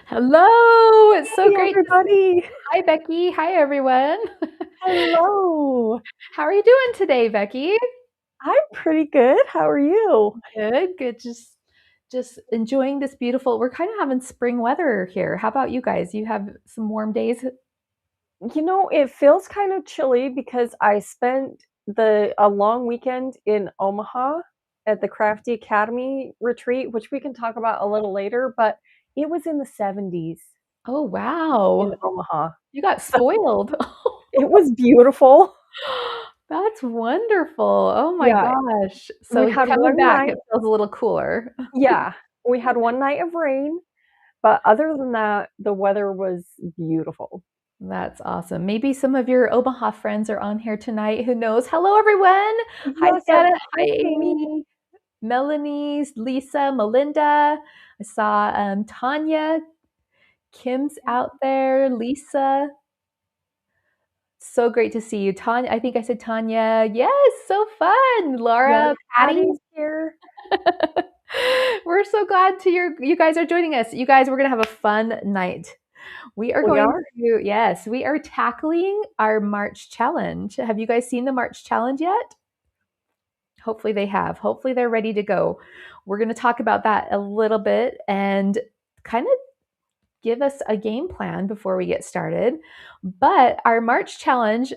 Hello, it's so Hey great to see you. everybody. Hi, Becky. Hi, everyone. Hello. How are you doing today, Becky? I'm pretty good. How are you? Good, good. Just enjoying this beautiful. We're kind of having spring weather here. How about you guys? You have some warm days? It feels kind of chilly because I spent the a long weekend in Omaha at the Crafty Academy retreat, which we can talk about a little later, but it was in the 70s Oh, in wow. Omaha. You got So spoiled. it was beautiful. That's wonderful. Oh my Yeah, gosh. we So had coming one back, night. it feels a little cooler. Yeah, we had one night of rain, but other than that, the weather was beautiful. That's awesome. Maybe some of your Omaha friends are on here tonight. Who knows? Hello, everyone. Hi, Yes, Jana. Hi, talking. Amy. Melanie, Lisa, Melinda. I saw Tanya. Kim's out there. Lisa. So great to see you. Tanya, I think I said Tanya. Yes, so fun. Yes, Laura, Patty. Patty's here. We're so glad you guys are joining us. You guys, we're gonna have a fun night. We are We going are. to, yes, we are tackling our March challenge. Have you guys seen the March challenge yet? Hopefully they have. Hopefully they're ready to go. We're going to talk about that a little bit and kind of give us a game plan before we get started. But our March challenge,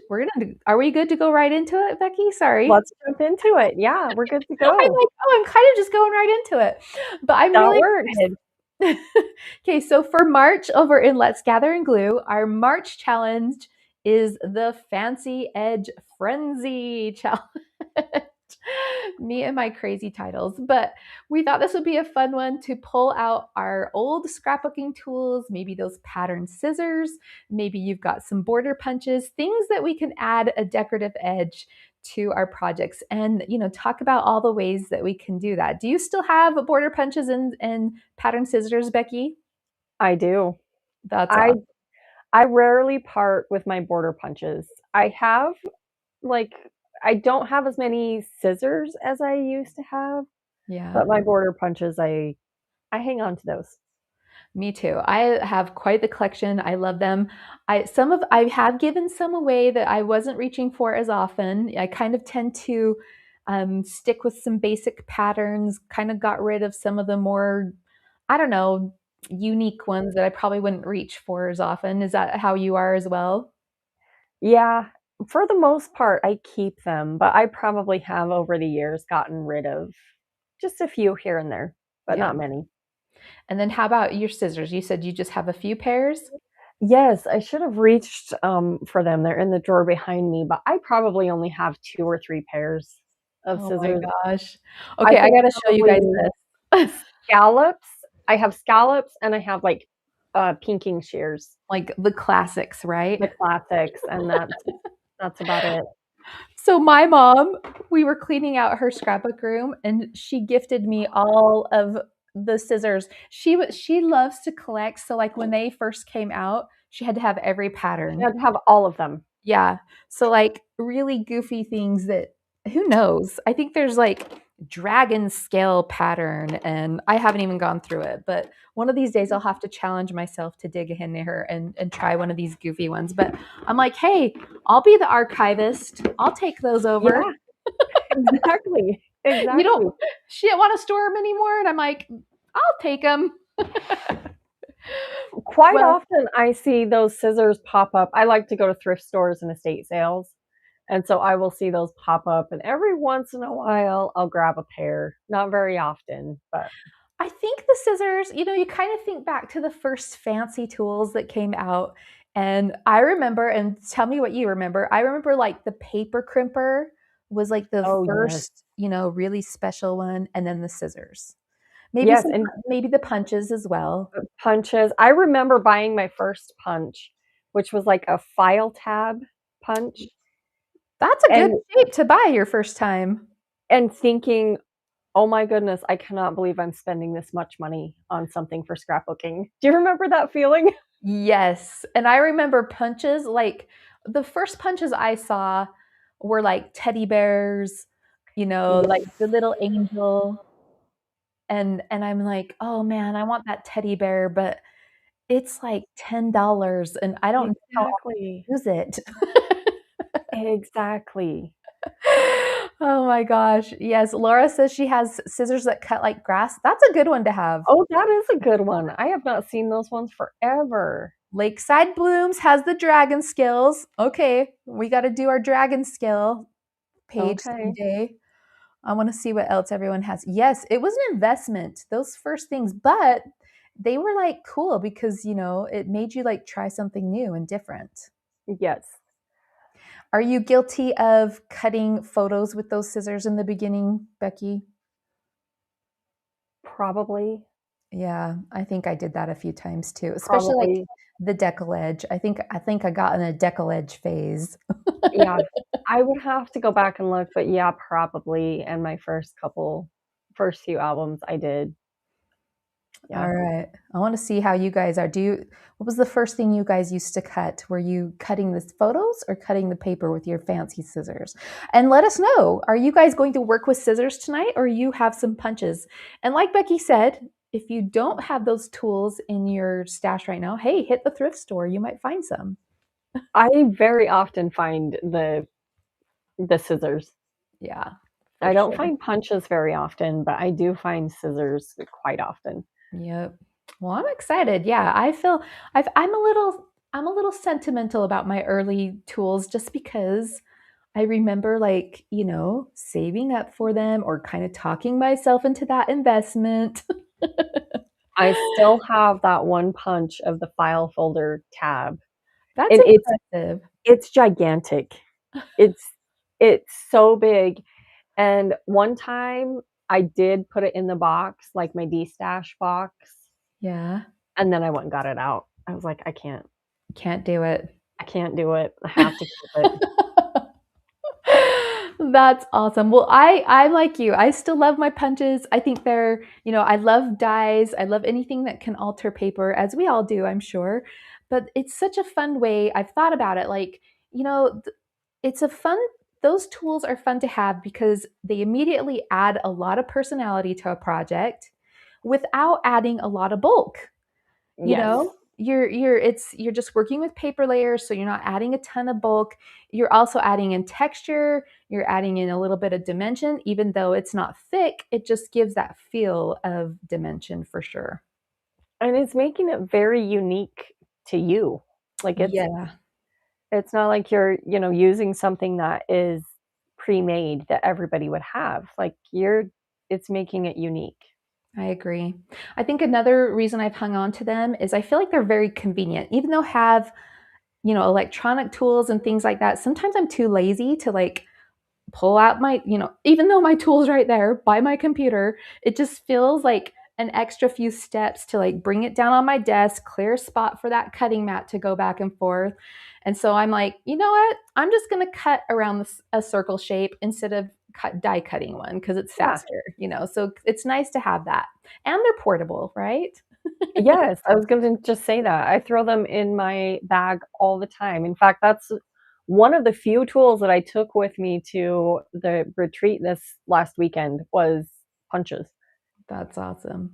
are we good to go right into it, Becky? Sorry. Let's jump into it. Yeah, we're good to I'm go. like, oh, I'm kind of just going right into it. But I'm That really works. excited. Okay, so for March over in Let's Gather and Glue, our March challenge is the Fancy Edge Frenzy challenge. Me and my crazy titles, but we thought this would be a fun one to pull out our old scrapbooking tools, maybe those pattern scissors, maybe you've got some border punches, things that we can add a decorative edge to our projects and talk about all the ways that we can do that. Do you still have border punches and pattern scissors, Becky? I do. That's I awesome. I rarely part with my border punches. I have like I don't have as many scissors as I used to have, Yeah, but my border punches I hang on to those. me too. I have quite the collection. I love them. I have given some away that I wasn't reaching for as often. I kind of tend to stick with some basic patterns. Kind of got rid of some of the more, I don't know, unique ones that I probably wouldn't reach for as often. Is that how you are as well? Yeah, for the most part I keep them, but I probably have over the years gotten rid of just a few here and there, but Yeah. not many. And then how about your scissors? You said you just have a few pairs? Yes, I should have reached, for them. They're in the drawer behind me, but I probably only have 2 or 3 pairs of Oh my scissors. gosh. I Okay, I think gotta show you guys probably this. scallops. I have scallops and I have, like, pinking shears, Like the classics, right? the classics, and that's about it. So my mom, we were cleaning out her scrapbook room and she gifted me all of the scissors. She loves to collect, so like when they first came out, she had to have every She pattern. had to have all of them. Yeah. So like really goofy things that who knows? I think there's like dragon scale pattern and I haven't even gone through it, but one of these days I'll have to challenge myself to dig in there and try one of these goofy ones. But I'm like, hey, I'll be the archivist. I'll take those over. Yeah, exactly, You don't exactly. she didn't want to store them anymore. And I'm like, I'll take them. Quite Well, often, I see those scissors pop up. I like to go to thrift stores and estate sales, and so I will see those pop up, and every once in a while, I'll grab a pair. Not very often, but I think the scissors, you kind of think back to the first fancy tools that came out. And I remember, and tell me what you remember. I remember like the paper crimper was like the oh, yes. first, really special one, and then the scissors. Yes, and Maybe the punches as well. punches. I remember buying my first punch, which was like a file tab punch, That's a good and shape to buy your first time. thinking, "Oh my goodness, I cannot believe I'm spending this much money on something for scrapbooking." Do you remember that feeling? Yes. And I remember punches, like the first punches I saw were like teddy bears, like Yes. the little angel. And I'm like, "Oh man, I want that teddy bear," but it's like $10 and I don't know how Exactly. to use it. Exactly. Oh my gosh. Yes, Laura says she has scissors that cut like grass. That's a good one to have. Oh, that is a good one. I have not seen those ones forever. Lakeside Blooms has the dragon skills. Okay, we got to do our dragon skill page Okay. someday. I want to see what else everyone has. Yes, it was an investment, those first things, but they were like cool because, it made you like try something new and different. Yes, Are you guilty of cutting photos with those scissors in the beginning, Becki? probably. Yeah, I think I did that a few times too, especially like Probably. the decollage. I think I got in a decollage phase. Yeah. I would have to go back and look, but yeah, probably. And my first few albums I did. Yeah. All right. I want to see how you guys are. What was the first thing you guys used to cut? Were you cutting the photos or cutting the paper with your fancy scissors? And let us know. Are you guys going to work with scissors tonight or you have some punches? And like Becki said, if you don't have those tools in your stash right now, hey, hit the thrift store. You might find some. I very often find the scissors. Yeah, for I don't sure. find punches very often, but I do find scissors quite often. Yep. Well, I'm excited. Yeah, I feel I'm a little sentimental about my early tools just because I remember like, saving up for them or kind of talking myself into that investment. I still have that one punch of the file folder tab, That's and impressive. it's gigantic. It's it's so big, and one time I did put it in the box, like my D-stash box, Yeah. and then I went and got it out. I was like, Can't do it. I can't do it. I have to keep it." That's awesome. Well, I'm like you. I still love my punches. I think I love dyes. I love anything that can alter paper, as we all do, I'm sure. But it's such a fun way. I've thought about it. Like, it's a fun, those tools are fun to have because they immediately add a lot of personality to a project without adding a lot of bulk. you Yes. know you're just working with paper layers, so you're not adding a ton of bulk. You're also adding in texture, you're adding in a little bit of dimension. Even though it's not thick, it just gives that feel of dimension for sure. And it's making it very unique to you. Like, Yeah, it's not like you're, using something that is pre-made that everybody would have. Like, it's making it unique. I agree. I think another reason I've hung on to them is I feel like they're very convenient. Even though have electronic tools and things like that, sometimes I'm too lazy to like pull out even though my tool's right there by my computer, it just feels like an extra few steps to like bring it down on my desk, clear a spot for that cutting mat to go back and forth. And so I'm like, you know what? I'm just going to cut around a circle shape instead of die cutting one because it's Yeah. faster. So it's nice to have that. And they're portable, right? Yes, I was gonna just say that. I throw them in my bag all the time. In fact, that's one of the few tools that I took with me to the retreat this last weekend was punches. That's awesome.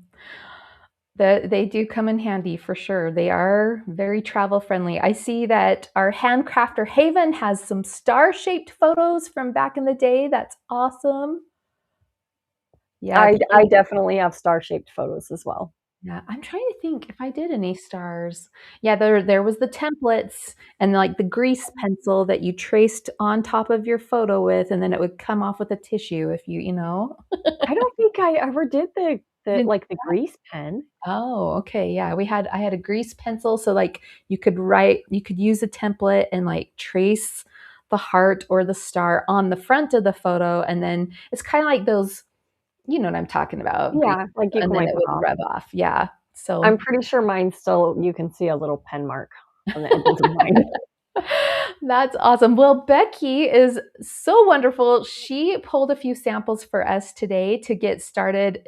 They do come in handy for sure. They are very travel friendly. I see that our handcrafter Haven has some star-shaped photos from back in the day. That's awesome. Yeah, I definitely have star-shaped photos as well. yeah. I'm trying to think if I did any stars. Yeah, there was the templates and like the grease pencil that you traced on top of your photo with, and then it would come off with a tissue if you. I don't think I ever did Didn't the grease pen. Oh, okay. Yeah, I had a grease pencil, so like you could use a template and like trace the heart or the star on the front of the photo, and then it's kind of like those, you know what I'm talking about, grease, Yeah, like you and can then wipe it it would off. rub off. Yeah. So I'm pretty sure mine still you can see a little pen mark on the edges of mine. that's awesome. Well, Becki is so wonderful. She pulled a few samples for us today to get started,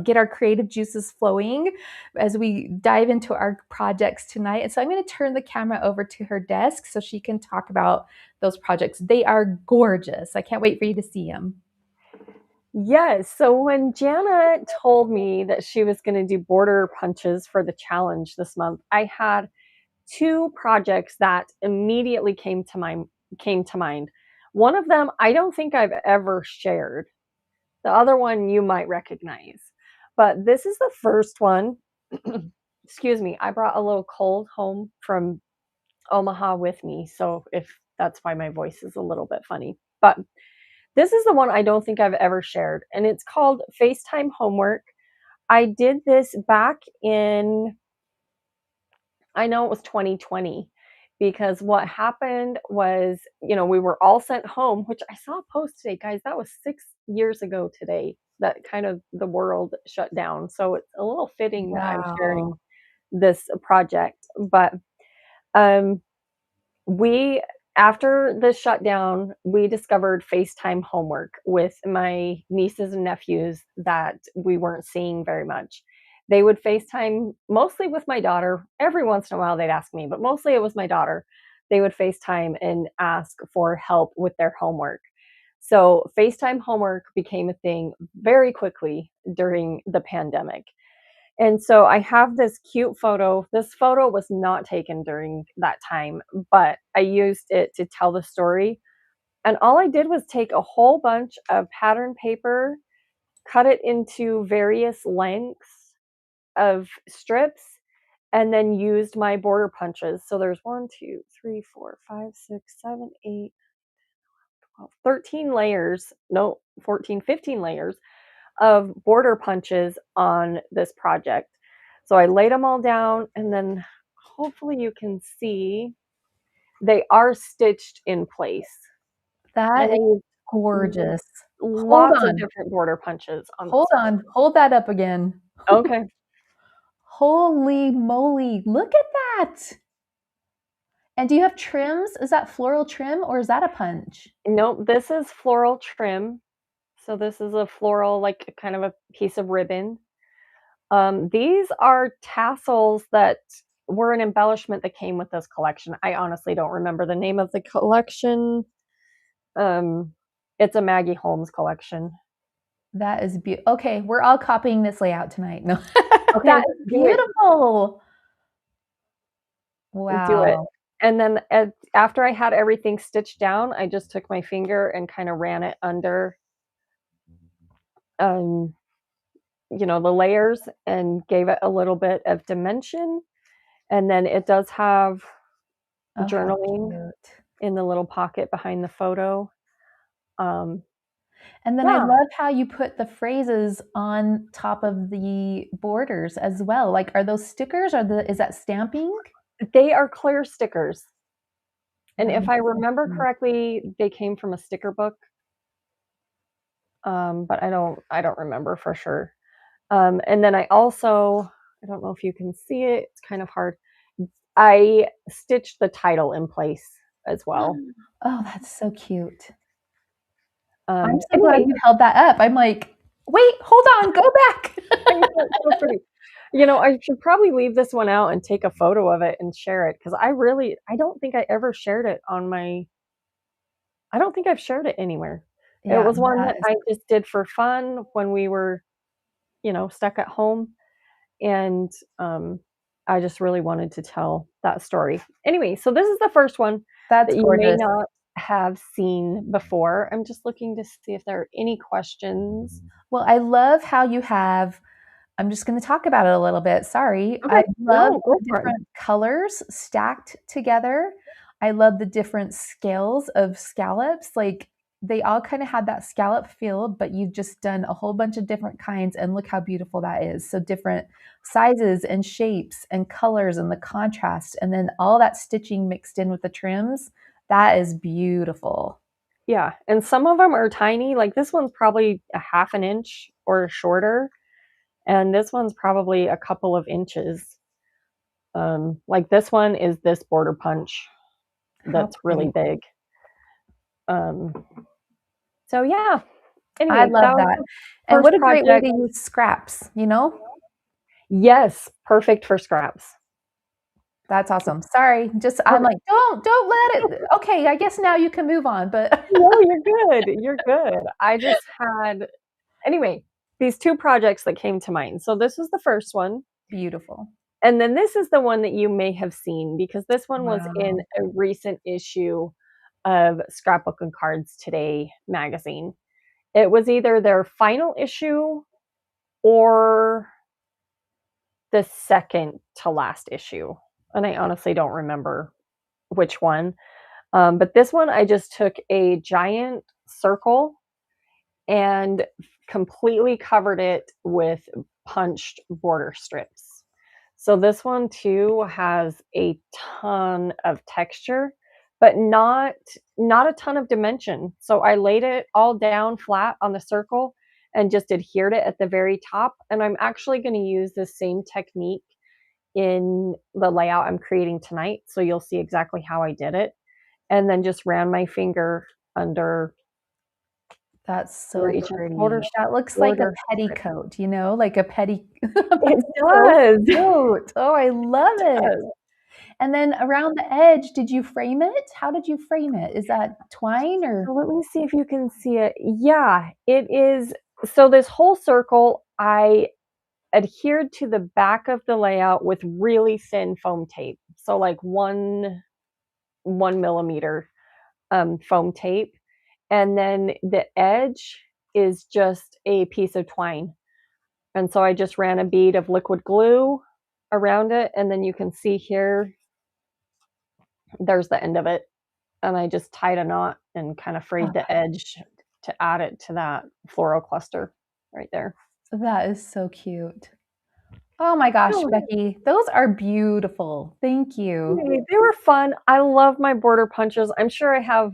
get our creative juices flowing as we dive into our projects tonight. And so I'm going to turn the camera over to her desk so she can talk about those projects. They are gorgeous. I can't wait for you to see them. Yes. So when Jana told me that she was going to do border punches for the challenge this month, I had two projects that immediately came to mind. One of them I don't think I've ever shared. The other one you might recognize. But this is the first one. Excuse me. I brought a little cold home from Omaha with me, so if that's why my voice is a little bit funny. But this is the one I don't think I've ever shared, and it's called FaceTime Homework. I did this back in, I know it was 2020, because what happened was, we were all sent home, which I saw a post today, guys. That was 6 years ago today that kind of the world shut down. So it's a little fitting that I'm sharing Wow. this project. But um, we after the shutdown, we discovered FaceTime homework with my nieces and nephews that we weren't seeing very much. They would FaceTime mostly with my daughter. Every once in a while they'd ask me, but mostly it was my daughter. They would FaceTime and ask for help with their homework. So FaceTime homework became a thing very quickly during the pandemic. And so I have this cute photo. This photo was not taken during that time, but I used it to tell the story. And all I did was take a whole bunch of pattern paper, cut it into various lengths of strips, and then used my border punches. So there's 1, 2, 3, 4, 5, 6, 7, 8, 12, 13 layers. No, 14, 15 layers of border punches on this project. So I laid them all down, and then hopefully you can see they are stitched in place. That And I is used gorgeous. Hold lots of on. different border punches on this Hold on. project. Hold that up again. Okay. Holy moly. Look at that. And do you have trims? Is that floral trim or is that a punch? Nope, this is floral trim. So this is a floral, like kind of a piece of ribbon. These are tassels that were an embellishment that came with this collection. I honestly don't remember the name of the collection. Um, it's a Maggie Holmes collection. That is beautiful. Okay, we're all copying this layout tonight. No, Okay, that is do it, beautiful. do it. Wow. And then after I had everything stitched down, I just took my finger and kind of ran it under, um, the layers and gave it a little bit of dimension. And then it does have Oh, how journaling cute. in the little pocket behind the photo. Um, And then I yeah, love how you put the phrases on top of the borders as well. Like, are those stickers or is that stamping? they are clear stickers. And That if is I so remember cute. correctly, they came from a sticker book. But I don't remember for sure. And then I don't know if you can see it. It's kind of hard. I stitched the title in place as well. Oh, that's so cute. I'm so glad Anyway, you held that up. I'm like, wait, hold on, go back. I know it's so pretty. I should probably leave this one out and take a photo of it and share it because I don't think I ever shared it I don't think I've shared it anywhere. It Yeah, was one that that is I just did for fun when we were, stuck at home. And I just really wanted to tell that story. Anyway, so this is the first one that's that you may gorgeous. not have seen before. I'm just looking to see if there are any questions. Well, I love how you have I'm just gonna talk about it a little bit, sorry. I Okay, love no, the go for it. different colors stacked together. I love the different scales of scallops, like, they all kinda had that scallop feel, but you've just done a whole bunch of different kinds, and look how beautiful that is. So different sizes and shapes and colors and the contrast, and then all that stitching mixed in with the trims, that is beautiful. Yeah, and some of them are tiny. Like this one's probably a half an inch or shorter, and this one's probably a couple of inches. Like this one is this border punch How that's really pretty. big. Um, so yeah. I Anyway, love that was that. the And what first a great way to project. use scraps, you know? Yes, perfect for scraps. That's awesome. Sorry, just I'm Perfect. like, "Don't let it." Okay, I guess now you can move on, but No, you're good. You're good. I just had Anyway, these two projects that came to mind. So this was the first one. Beautiful. And then this is the one that you may have seen because this one was in Wow. a recent issue of Scrapbook and Cards Today magazine. It was either their final issue or the second to last issue. And I honestly don't remember which one. But this one, I just took a giant circle and completely covered it with punched border strips. So this one too has a ton of texture, but not a ton of dimension. So I laid it all down flat on the circle and just adhered it at the very top. And I'm actually going to use the same technique in the layout I'm creating tonight. So you'll see exactly how I did it. And then just ran my finger under That's under so each of the pretty. That looks like a border strip. petticoat, you know, like a petty. It So does. cute. Oh, I love It it. does. And then around the edge, did you frame it? How did you frame it? Is that twine So or? let me see if you can see it. Yeah, it is. So this whole circle, I adhered to the back of the layout with really thin foam tape. So like 1 millimeter foam tape. And then the edge is just a piece of twine. And so I just ran a bead of liquid glue around it. And then you can see here, there's the end of it. And I just tied a knot and kind of frayed the edge to add it to that floral cluster right there. That is so cute. Oh my gosh, Oh, Becki, those are beautiful. Thank you. they were fun. I love my border punches. I'm sure I have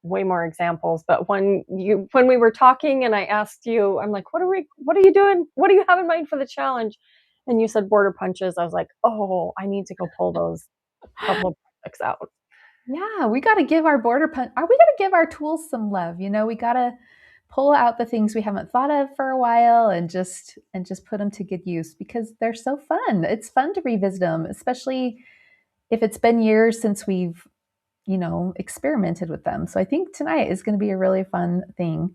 way more examples, but when we were talking and I asked you, I'm like, what are you doing? What do you have in mind for the challenge? And you said border punches. I was like, oh, I need to go pull those couple of projects out. Yeah, we got to give our border punch. Are we got to give our tools some love? You know, we got to pull out the things we haven't thought of for a while and just put them to good use because they're so fun. It's fun to revisit them, especially if it's been years since we've experimented with them. So I think tonight is going to be a really fun thing.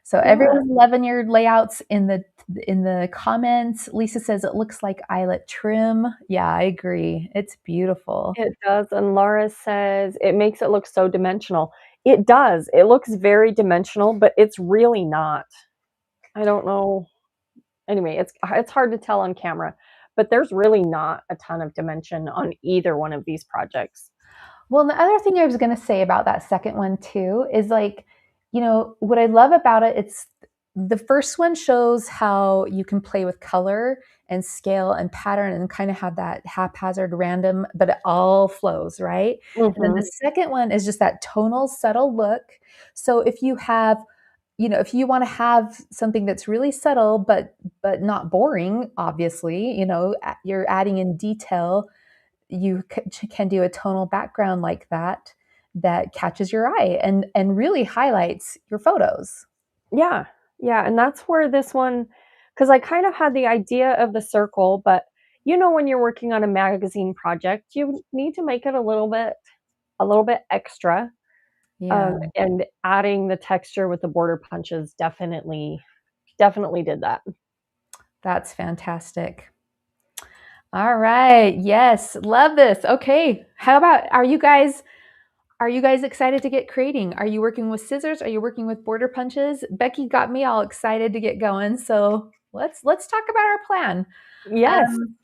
So Yeah, everyone's loving your layouts in the comments. Lisa says it looks like eyelet trim. Yeah, I agree. It's beautiful. it does. And Laura says it makes it look so dimensional. It does. It looks very dimensional, but it's really not. I don't know. Anyway, it's hard to tell on camera, but there's really not a ton of dimension on either one of these projects. Well, and the other thing I was going to say about that second one too is like, what I love about it, it's the first one shows how you can play with color and scale and pattern and kind of have that haphazard random, but it all flows, right? And then the Mm-hmm. second one is just that tonal, subtle look. So if you want to have something that's really subtle but not boring, obviously, you're adding in detail, you can do a tonal background like that catches your eye and really highlights your photos. Yeah, yeah, and that's where this one, because I kind of had the idea of the circle, but when you're working on a magazine project, you need to make it a little bit extra. Yeah, And adding the texture with the border punches definitely did that. that's fantastic. All right. Yes, love this. Okay. How about are you guys excited to get creating? Are you working with scissors? Are you working with border punches? Becki got me all excited to get going. So let's talk about our plan. Yes, Um,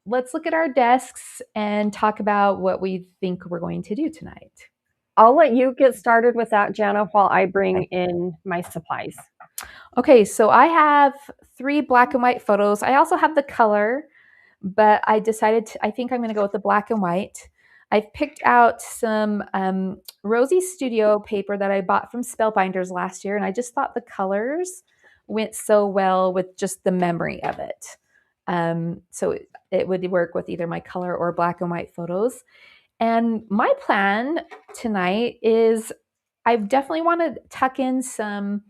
let's look at our desks and talk about what we think we're going to do tonight. I'll let you get started with that, Jana, while I bring Okay. in my supplies. Okay, so I have 3 black and white photos. I also have the color, but I think I'm gonna go with the black and white. I've picked out some Rosie Studio paper that I bought from Spellbinders last year, and I just thought the colors went so well with just the memory of it. So it would work with either my color or black and white photos. And my plan tonight is I definitely want to tuck in some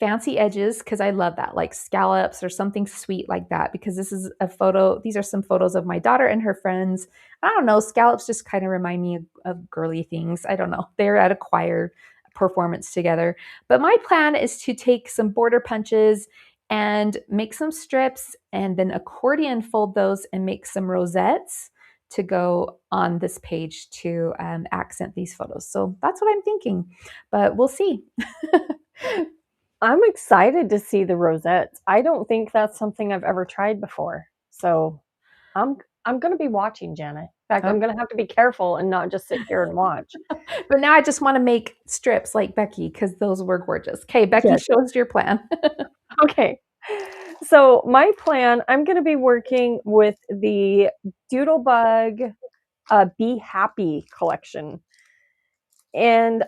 fancy edges because I love that, like scallops or something sweet like that. Because these are some photos of my daughter and her friends. I don't know, scallops just kind of remind me of girly things. I don't know. They're at a choir performance together. But my plan is to take some border punches and make some strips and then accordion fold those and make some rosettes to go on this page to accent these photos. So that's what I'm thinking, but we'll see. I'm excited to see the rosettes. I don't think that's something I've ever tried before. So I'm going to be watching, Jana. In fact, I'm going to have to be careful and not just sit here and watch. But now I just want to make strips like Becki because those were gorgeous. Okay, Becki, Yes. show us your plan. Okay. So my plan, I'm going to be working with the Doodlebug Be Happy collection. And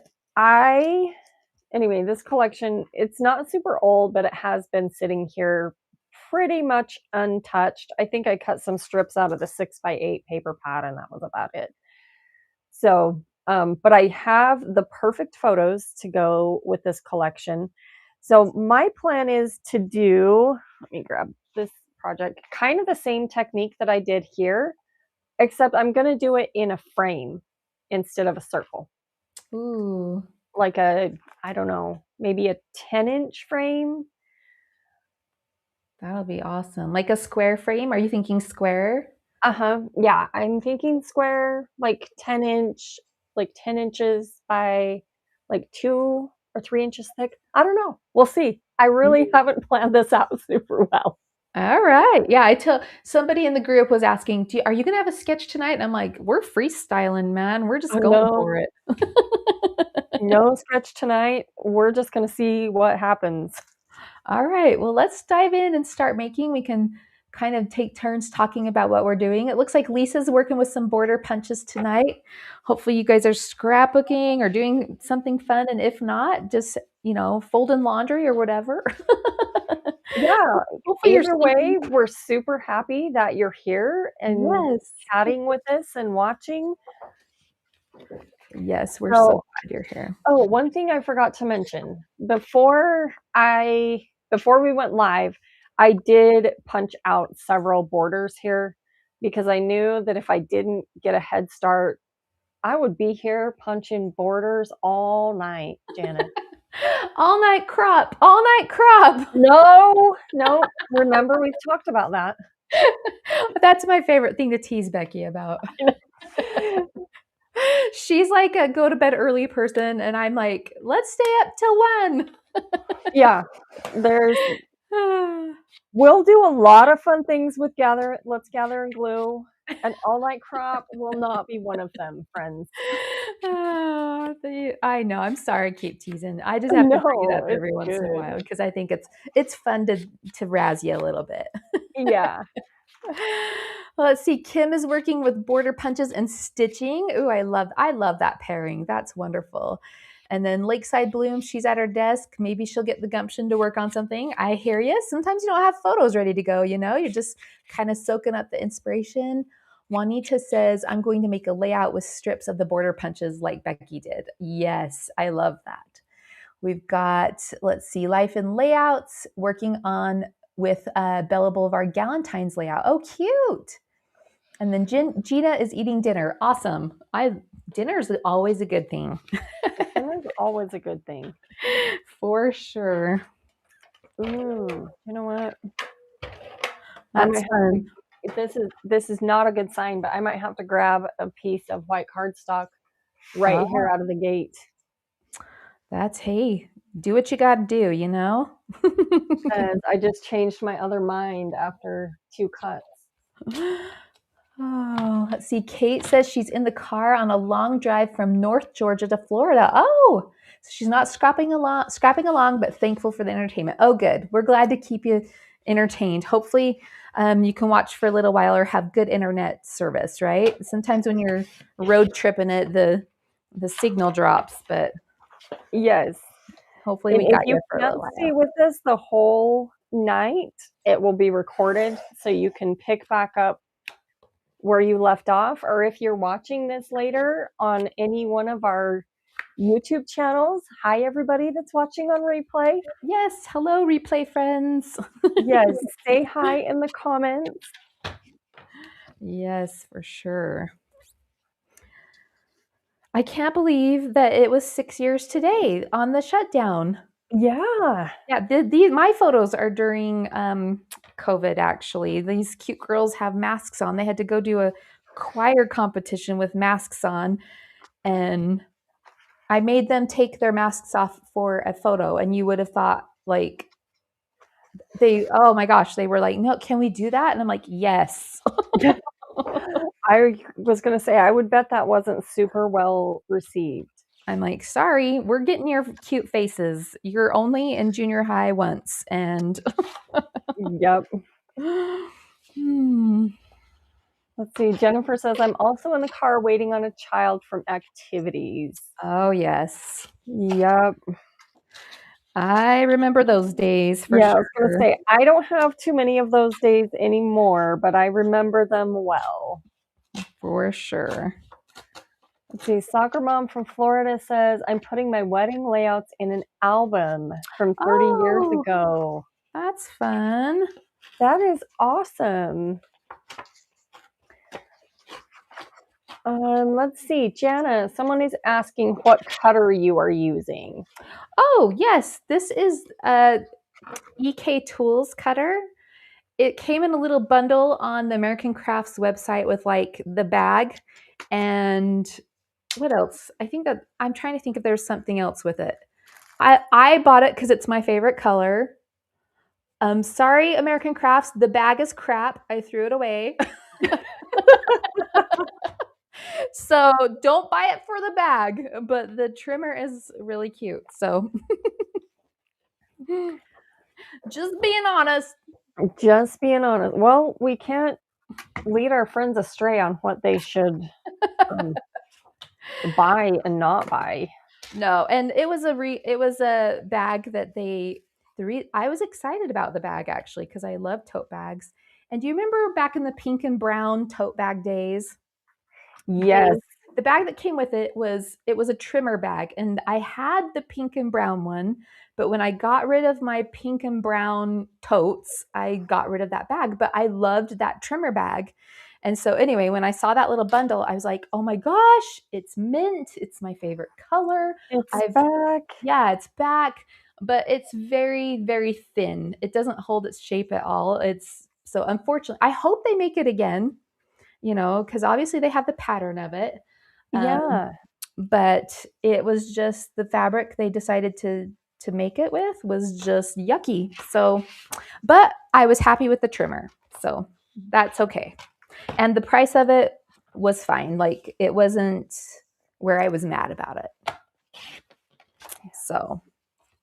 anyway, this collection, it's not super old, but it has been sitting here pretty much untouched. I think I cut some strips out of the 6x8 paper pad, and that was about it. So, but I have the perfect photos to go with this collection. So my plan is to do, let me grab this project, kind of the same technique that I did here, except I'm going to do it in a frame instead of a circle. Ooh. Like I don't know, maybe a 10-inch frame. That'll be awesome. Like a square frame? Are you thinking square? Yeah, I'm thinking square, like 10-inch, like 10 inches by like 2 or 3 inches thick. I don't know. We'll see. I really haven't planned this out super well. All right. Yeah, I tell somebody in the group was asking, are you going to have a sketch tonight? And I'm like, we're freestyling, man. We're just going for it. No sketch tonight. We're just going to see what happens. All right. Well, let's dive in and start making. We can kind of take turns talking about what we're doing. It looks like Lisa's working with some border punches tonight. Hopefully you guys are scrapbooking or doing something fun. And if not, just, folding laundry or whatever. Yeah. Hopefully Either way, we're super happy that you're here and chatting with us and watching. Yes, we're so glad you're here. Oh, one thing I forgot to mention. Before we went live, I did punch out several borders here because I knew that if I didn't get a head start, I would be here punching borders all night, Jana. All night crop. All night crop. No. Remember, we've talked about that. That's my favorite thing to tease Becki about. She's like a go to bed early person, and I'm like, let's stay up till 1. Yeah, we'll do a lot of fun things with Let's Gather and Glue. An all night crop will not be one of them, friends. I know. I'm sorry. I keep teasing. I just have to bring it up every once in a while because I think it's fun to razz you a little bit. Yeah. Well, let's see. Kim is working with border punches and stitching. Ooh, I love that pairing. That's wonderful. And then Lakeside Bloom, she's at her desk. Maybe she'll get the gumption to work on something. I hear you. Sometimes you don't have photos ready to go, You're just kind of soaking up the inspiration. Juanita says, I'm going to make a layout with strips of the border punches like Becki did. Yes, I love that. We've got, let's see, Life in Layouts, working on with Bella Boulevard Galentine's layout. Oh, cute. And then Gina is eating dinner. Awesome. Dinner is always a good thing. Dinner is always a good thing. For sure. Ooh, you know what? That's fun. This is not a good sign, but I might have to grab a piece of white cardstock right here out of the gate. Hey, do what you got to do, And I just changed my other mind after 2 cuts. Oh, let's see. Kate says she's in the car on a long drive from North Georgia to Florida. Oh, so she's not scrapping along, but thankful for the entertainment. Oh, good. We're glad to keep you entertained. Hopefully, you can watch for a little while or have good internet service, right? Sometimes when you're road tripping it, the signal drops, but yes. Hopefully we got you for a little while. If you can't stay with us the whole night, it will be recorded so you can pick back up where you left off, or if you're watching this later on any one of our YouTube channels. Hi, everybody that's watching on replay. Yes, hello, replay friends. Yes, say hi in the comments. Yes, for sure. I can't believe that it was 6 years today on the shutdown. Yeah. Yeah, my photos are during COVID, actually. These cute girls have masks on. They had to go do a choir competition with masks on, and I made them take their masks off for a photo. And you would have thought, like, oh my gosh, they were like, no, can we do that? And I'm like, yes. I was going to say, I would bet that wasn't super well received. I'm like, sorry, we're getting your cute faces. You're only in junior high once. And Yep. Let's see. Jennifer says, I'm also in the car waiting on a child from activities. Oh, yes. Yep. I remember those days for Yeah, sure. I was going to say, I don't have too many of those days anymore, but I remember them well. For sure. Let's see. Soccer Mom from Florida says, I'm putting my wedding layouts in an album from 30 years ago. That's fun. That is awesome. Let's see. Jana, someone is asking what cutter you are using. Oh, yes. This is a EK Tools cutter. It came in a little bundle on the American Crafts website with like the bag and what else? I think that I'm trying to think if there's something else with it. I bought it because it's my favorite color. Sorry, American Crafts, the bag is crap. I threw it away. So don't buy it for the bag, but the trimmer is really cute. So just being honest. Just being honest. Well, we can't lead our friends astray on what they should buy and not buy. No, and it was a bag that I was excited about the bag actually because I love tote bags. And do you remember back in the pink and brown tote bag days? Yes. The bag that came with it was a trimmer bag, and I had the pink and brown one, but when I got rid of my pink and brown totes, I got rid of that bag, but I loved that trimmer bag. And so anyway, when I saw that little bundle, I was like, "Oh my gosh, it's mint. It's my favorite color." It's back. Yeah, it's back, but it's very, very thin. It doesn't hold its shape at all. It's so unfortunate. I hope they make it again, because obviously they have the pattern of it. Yeah. But it was just the fabric they decided to make it with was just yucky. So, but I was happy with the trimmer. So that's okay. And the price of it was fine. Like it wasn't where I was mad about it. So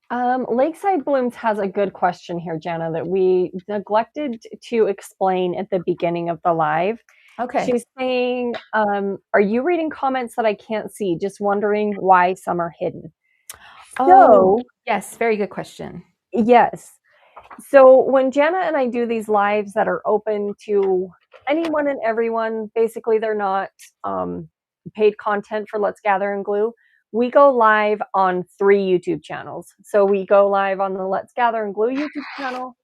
Lakeside Blooms has a good question here, Jana, that we neglected to explain at the beginning of the live. okay. She's saying, are you reading comments that I can't see? Just wondering why some are hidden. Oh, yes, very good question. Yes. So when Jana and I do these lives that are open to anyone and everyone, basically they're not paid content for Let's Gather and Glue. We go live on 3 YouTube channels. So we go live on the Let's Gather and Glue YouTube channel,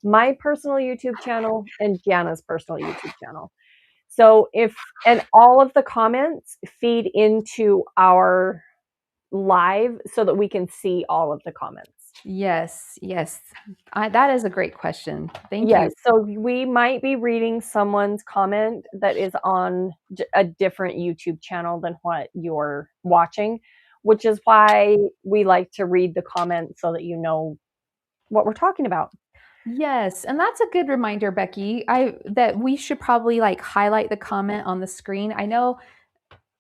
my personal YouTube channel, and Jana's personal YouTube channel. So and all of the comments feed into our live so that we can see all of the comments. Yes, yes. That is a great question. Thank Yes, you. so we might be reading someone's comment that is on a different YouTube channel than what you're watching, which is why we like to read the comments so that you know what we're talking about. Yes, and that's a good reminder, Becki. That we should probably like highlight the comment on the screen. I know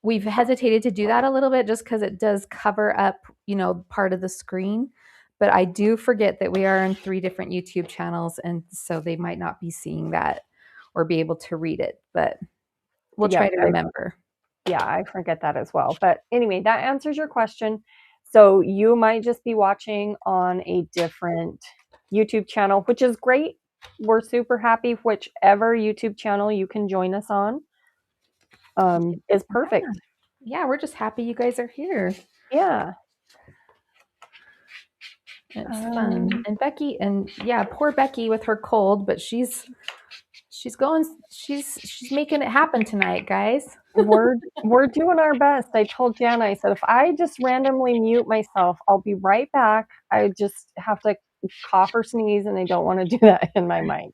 we've hesitated to do that a little bit just because it does cover up, part of the screen. But I do forget that we are on 3 different YouTube channels, and so they might not be seeing that or be able to read it. But we'll try to remember. I forget that as well. But anyway, that answers your question. So you might just be watching on a different YouTube channel, which is great. We're super happy. Whichever YouTube channel you can join us on is perfect. Yeah, we're just happy you guys are here. Yeah. It's fun. And Becki, and yeah, poor Becki with her cold, but she's She's making it happen tonight, guys. We're doing our best. I told Jana, I said, if I just randomly mute myself, I'll be right back. I just have to cough or sneeze, and I don't want to do that in my mind.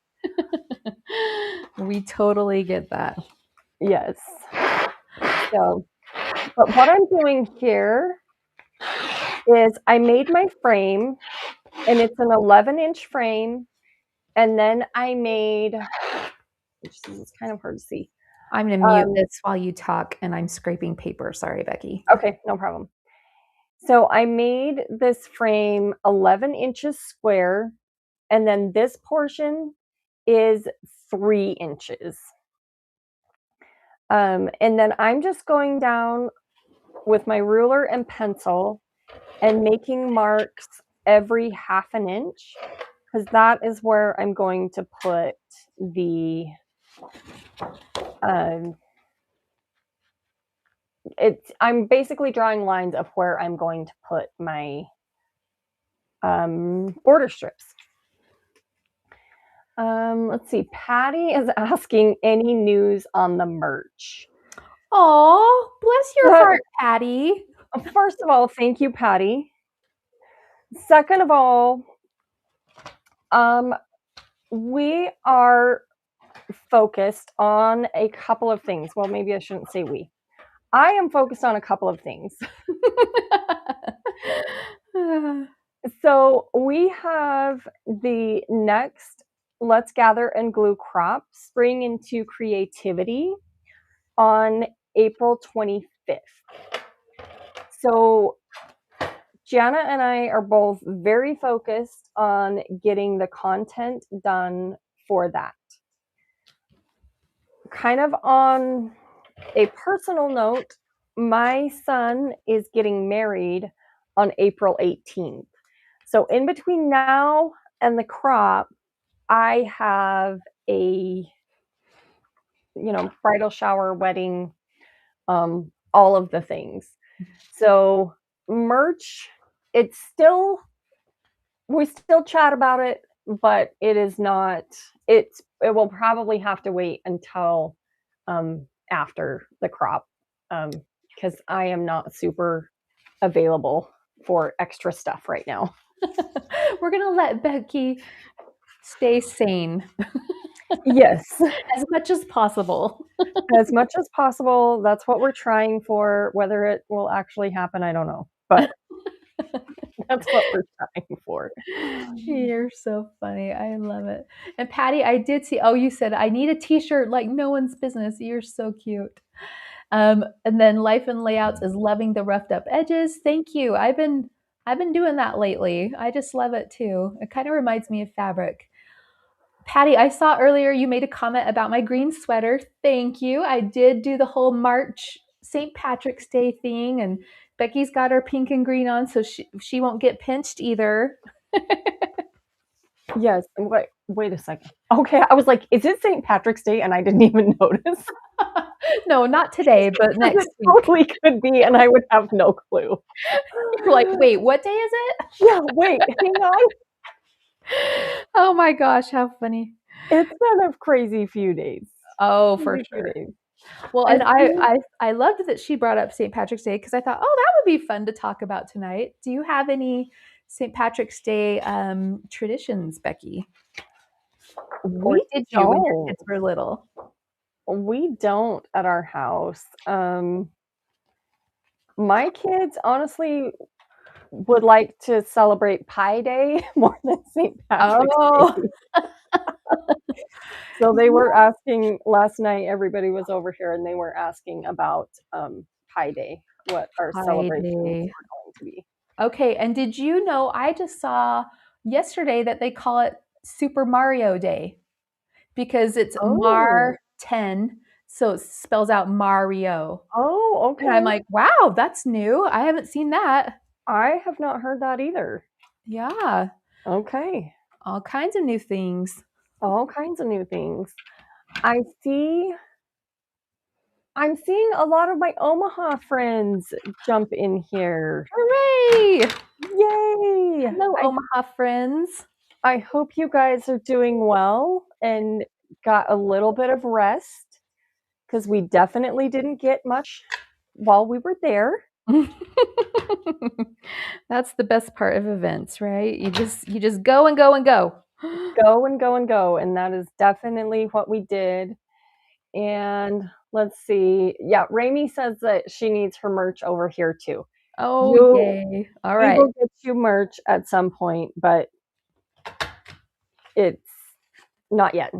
We totally get that. Yes. So, but what I'm doing here is I made my frame, and it's an 11-inch frame, and then I made, which is kind of hard to see. I'm going to mute this while you talk, and I'm scraping paper. Sorry, Becki. Okay, no problem. So I made this frame 11 inches square, and then this portion is 3 inches. And then I'm just going down with my ruler and pencil and making marks every 1/2 inch, because that is where I'm going to put the I'm basically drawing lines of where I'm going to put my border strips. Let's see. Patty is asking any news on the merch. Oh, bless your heart, Patty. First of all, thank you, Patty. Second of all, we are focused on a couple of things. Well, maybe I shouldn't say we. I am focused on a couple of things. So we have the next Let's Gather and Glue crop, Spring into Creativity, on April 25th. So Jana and I are both very focused on getting the content done for that. Kind of on a personal note, my son is getting married on April 18th. So in between now and the crop, I have a, bridal shower, wedding, all of the things. So merch, we still chat about it, but it is not, it will probably have to wait until after the crop, because I am not super available for extra stuff right now. We're going to let Becki stay sane. Yes. As much as possible. As much as possible. That's what we're trying for. Whether it will actually happen, I don't know. But that's what we're trying for. You're so funny. I love it. And Patty, I did see, you said, I need a t-shirt like no one's business. You're so cute. And then Life and Layouts is loving the roughed up edges. Thank you. I've been doing that lately. I just love it too. It kind of reminds me of fabric. Patty, I saw earlier you made a comment about my green sweater. Thank you. I did do the whole March St. Patrick's Day thing, and Becki's got her pink and green on, so she won't get pinched either. Yes. Wait a second. Okay, I was like, is it St. Patrick's Day? And I didn't even notice. No, not today, but next week. Totally could be, and I would have no clue. You're like, wait, what day is it? Yeah, wait, hang on. Oh my gosh, how funny. It's been a crazy few days. Oh, for sure. Well, and I loved that she brought up St. Patrick's Day, because I thought, that would be fun to talk about tonight. Do you have any St. Patrick's Day traditions, Becki? Or did you when your kids were little? We don't at our house. My kids honestly would like to celebrate Pi Day more than St. Patrick's Day. So they were asking last night, everybody was over here and they were asking about Pi Day, what our celebrations were going to be. Okay, and did you know, I just saw yesterday that they call it Super Mario Day, because it's Mar 10, so it spells out Mario. Oh, okay. And I'm like, wow, that's new. I haven't seen that. I have not heard that either. Yeah. Okay. All kinds of new things. All kinds of new things. I'm seeing a lot of my Omaha friends jump in here. Hooray! Yay! Hello, Omaha friends. I hope you guys are doing well and got a little bit of rest because we definitely didn't get much while we were there. That's the best part of events, right? You just go and go and go. Go and go and go, and that is definitely what we did. And let's see. Yeah, Raimi says that she needs her merch over here too. Oh, You yay. All We right. will get you merch at some point, but it's not yet.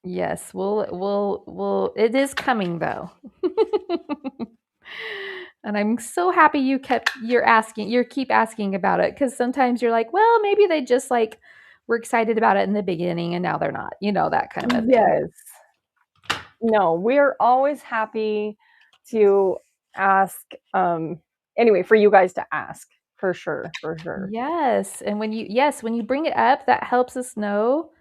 Yes, we'll it is coming though. And I'm so happy you keep asking about it, because sometimes you're like, well, maybe they just like were excited about it in the beginning and now they're not, that kind of a thing. Yes. No, we're always happy to ask, anyway, for you guys to ask, for sure, for sure. Yes, and when you bring it up, that helps us know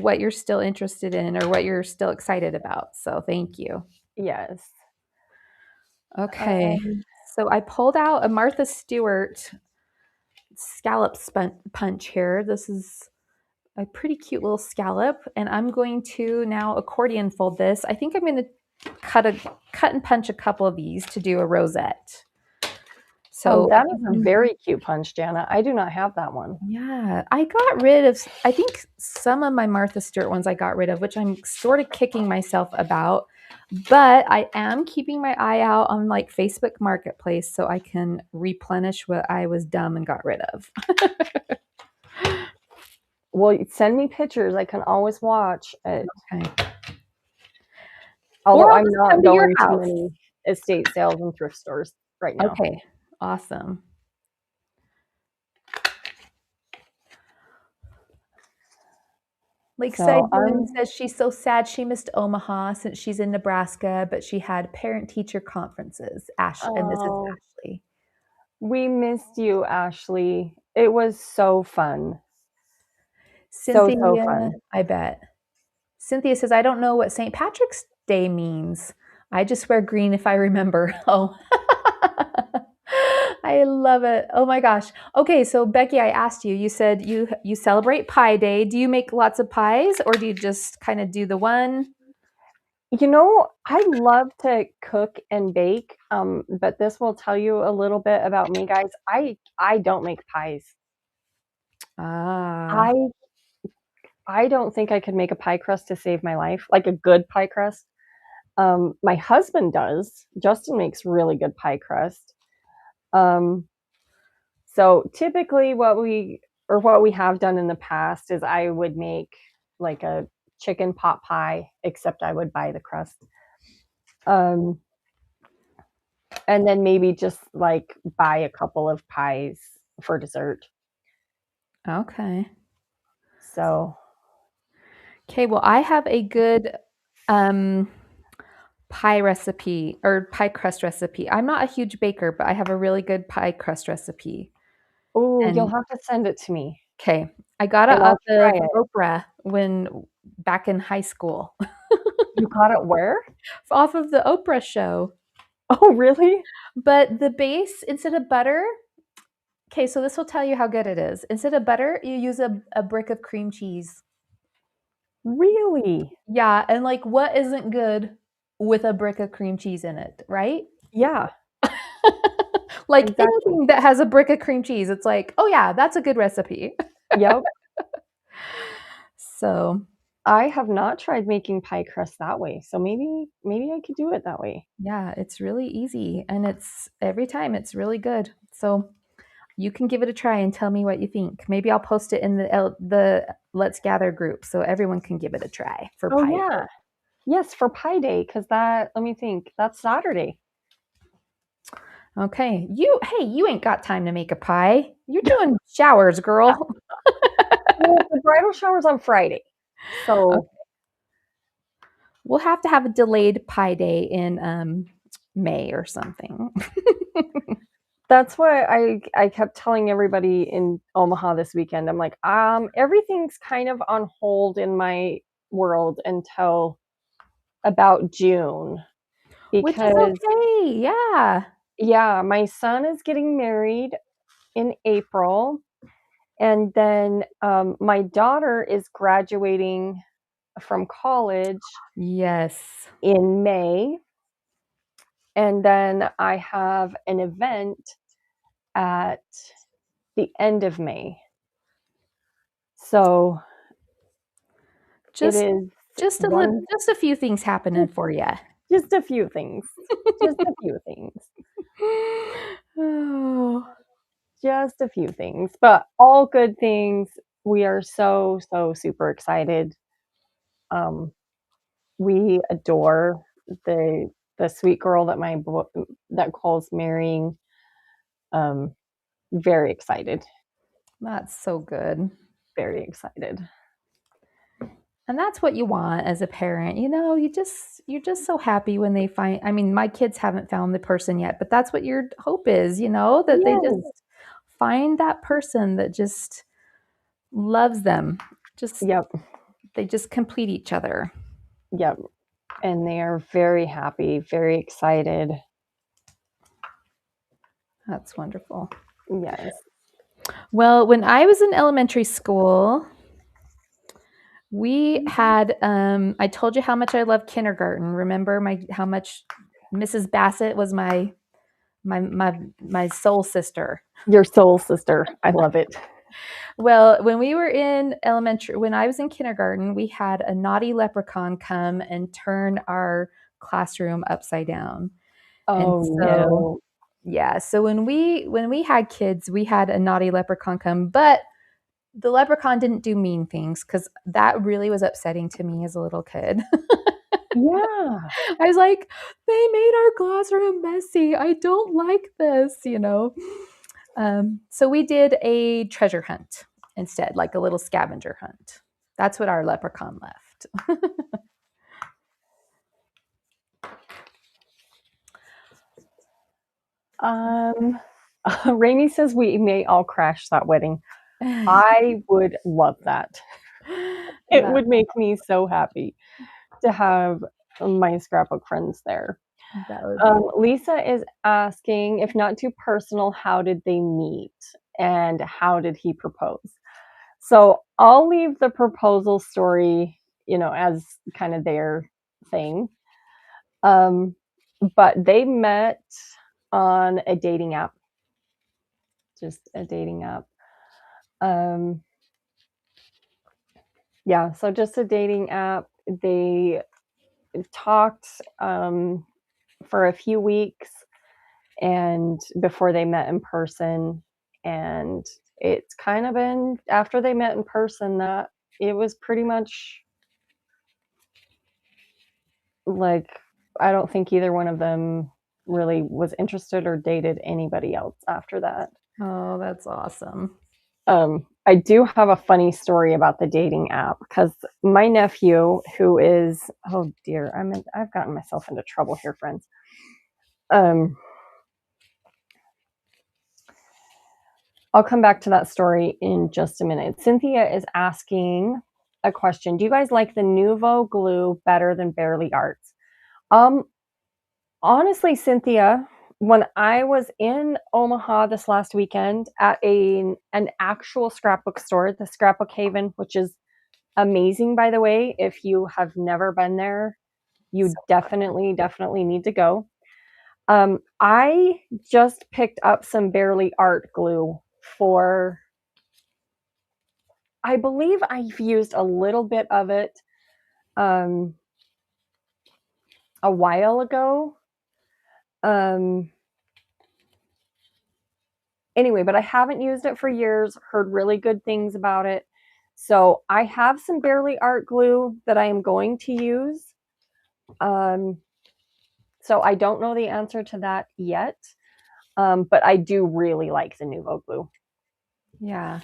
what you're still interested in or what you're still excited about. So thank you. Yes. Okay. So I pulled out a Martha Stewart scallop punch here. This is a pretty cute little scallop, and I'm going to now accordion fold this. I think I'm going to cut and punch a couple of these to do a rosette. So that is a very cute punch, Jana. I do not have that one. yeah, I got rid of, I think some of my Martha Stewart ones I got rid of, which I'm sort of kicking myself about, but I am keeping my eye out on like Facebook Marketplace so I can replenish what I was dumb and got rid of. Well, send me pictures. I can always watch it. Okay. Although Or I'll I'm just not come to your going to house. many estate sales and thrift stores right now. Okay, awesome. Lakeside Moon says she's so sad she missed Omaha since she's in Nebraska, but she had parent-teacher conferences. And this is Ashley. We missed you, Ashley. It was so fun. Cynthia, so fun. I bet. Cynthia says, I don't know what St. Patrick's Day means. I just wear green if I remember. Oh, I love it. Oh my gosh. Okay, so Becki, I asked you, you said you celebrate Pie Day. Do you make lots of pies or do you just kind of do the one? I love to cook and bake, but this will tell you a little bit about me, guys. I don't make pies. Ah. I don't think I could make a pie crust to save my life, like a good pie crust. My husband does. Justin makes really good pie crust. So typically what we have done in the past is I would make like a chicken pot pie, except I would buy the crust. And then maybe just like buy a couple of pies for dessert. Okay. So. Okay, well, I have a good pie recipe or pie crust recipe. I'm not a huge baker, but I have a really good pie crust recipe. Oh, And you'll have to send it to me. okay, I got it And off I'll try of it. Oprah back in high school. You got it where? Off of the Oprah show. Oh, really? But the base, instead of butter, okay, so this will tell you how good it is. Instead of butter, you use a brick of cream cheese. Really? Yeah, and like what isn't good with a brick of cream cheese in it, right? Yeah. Like Exactly. anything that has a brick of cream cheese, it's like, oh yeah, that's a good recipe. Yep. So I have not tried making pie crust that way. So maybe I could do it that way. yeah, it's really easy and it's every time it's really good. So you can give it a try and tell me what you think. Maybe I'll post it in the Let's Gather group so everyone can give it a try for pie. Yeah. Yes, for Pie Day, because let me think, that's Saturday. Okay. You ain't got time to make a pie. You're doing showers, girl. Well, the bridal shower's on Friday. So okay. We'll have to have a delayed pie day in May or something. that's why I kept telling everybody in Omaha this weekend. I'm like, everything's kind of on hold in my world until about June. Which is okay. Yeah. Yeah, my son is getting married in April. And then my daughter is graduating from college Yes. in May. And then I have an event at the end of May. So it Just is just a few things happening for you. just a few things. Just a few things. Oh. Just a few things, but all good things. We are so super excited. We adore the sweet girl that Cole's marrying. Very excited. That's so good. Very excited. And that's what you want as a parent. You're just so happy when they find, I mean, my kids haven't found the person yet, but that's what your hope is, that they just Yes. find that person that just loves them. Just Yep. they just complete each other. Yep. And they are very happy, very excited. That's wonderful. Yes. Well, when I was in elementary school, we had I told you how much I loved kindergarten. Remember how much Mrs. Bassett was my soul sister. Your soul sister. I love it. Well, when I was in kindergarten, we had a naughty leprechaun come and turn our classroom upside down. And Oh so, no. yeah, so when we had kids, we had a naughty leprechaun come, but the leprechaun didn't do mean things because that really was upsetting to me as a little kid. Yeah. I was like, they made our classroom messy. I don't like this. So we did a treasure hunt instead, like a little scavenger hunt. That's what our leprechaun left. Rainy says we may all crash that wedding. I would love that. It would make me so happy to have my scrapbook friends there. That would be Lisa is asking, if not too personal, how did they meet and how did he propose? So I'll leave the proposal story, as kind of their thing. But they met on a dating app, just a dating app. Yeah, so just a dating app. They talked for a few weeks and before they met in person, and it's kind of been after they met in person that it was pretty much like I don't think either one of them really was interested or dated anybody else after that. Oh, that's awesome. I do have a funny story about the dating app because my nephew, who is, oh dear, I've gotten myself into trouble here, friends. I'll come back to that story in just a minute. Cynthia is asking a question. Do you guys like the Nuvo glue better than Barely Arts? Honestly, Cynthia, when I was in Omaha this last weekend at an actual scrapbook store, the Scrapbook Haven, which is amazing, by the way. If you have never been there, you definitely need to go. I just picked up some Barely Art glue for, I believe I've used a little bit of it a while ago. Anyway, but I haven't used it for years, heard really good things about it. So I have some Barely Art glue that I am going to use. So I don't know the answer to that yet, but I do really like the Nuvo glue. Yeah.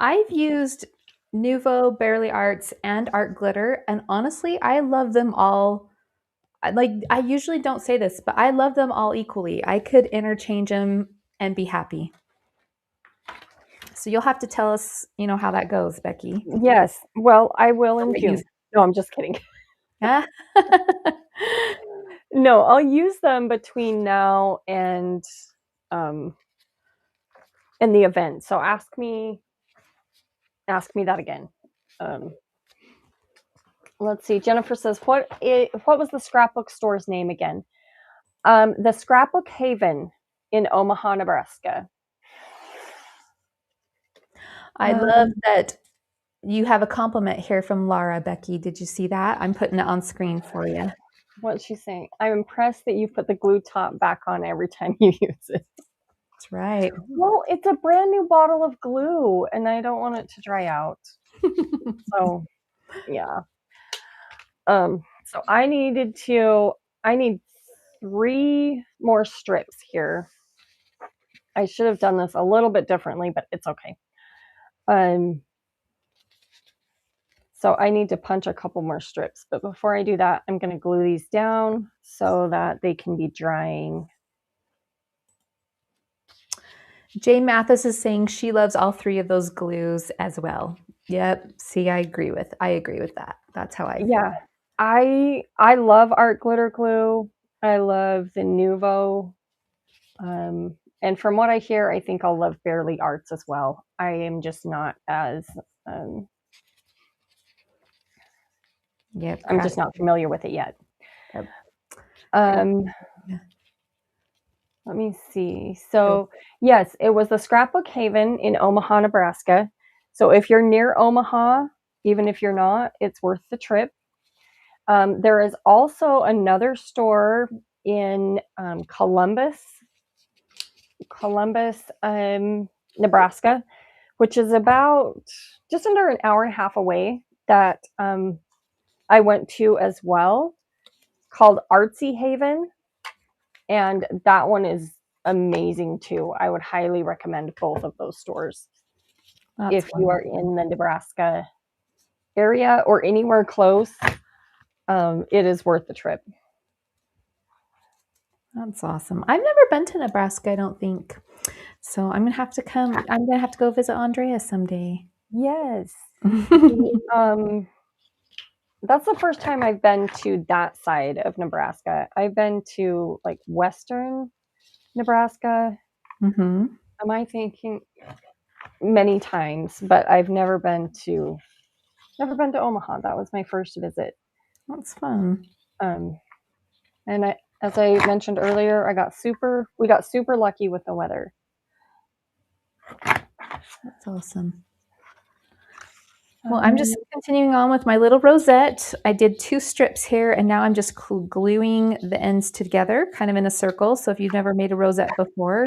I've used Nuvo, Barely Arts, and Art Glitter, and honestly, I love them all. Like, I usually don't say this, but I love them all equally. I could interchange them and be happy. So you'll have to tell us, how that goes, Becki. Yes. Well, I will in June. No, I'm just kidding. No, I'll use them between now and the event. So ask me that again. Let's see. Jennifer says, what was the scrapbook store's name again? The Scrapbook Haven in Omaha, Nebraska. I love that you have a compliment here from Laura, Becki. Did you see that? I'm putting it on screen for you. What's she saying? I'm impressed that you put the glue top back on every time you use it. That's right. Well, it's a brand new bottle of glue, and I don't want it to dry out. So, yeah. So I need 3 more strips here. I should have done this a little bit differently, but it's okay. So I need to punch a couple more strips, but before I do that, I'm going to glue these down so that they can be drying. Jay Mathis is saying she loves all 3 of those glues as well. Yep. See, I agree with that. That's how I feel. Yeah. I love art glitter glue. I love the Nuvo. And from what I hear, I think I'll love Barely Arts as well. I am just not as yep, I'm just not familiar with it yet. Yep. Let me see. So, yes, it was the Scrapbook Haven in Omaha, Nebraska. So if you're near Omaha, even if you're not, it's worth the trip. There is also another store in Columbus, Nebraska, which is about just under an hour and a half away, that I went to as well, called Artsy Haven. And that one is amazing too. I would highly recommend both of those stores. If you are in the Nebraska area or anywhere close, it is worth the trip. That's awesome. I've never been to Nebraska, I don't think. So I'm going to have to come. I'm going to have to go visit Andrea someday. Yes. That's the first time I've been to that side of Nebraska. I've been to like western Nebraska. Mm-hmm. Am I thinking many times, but I've never been to Omaha. That was my first visit. That's fun. And as I mentioned earlier, we got super lucky with the weather. That's awesome. Well, I'm just continuing on with my little rosette. I did 2 strips here, and now I'm just gluing the ends together, kind of in a circle. So if you've never made a rosette before,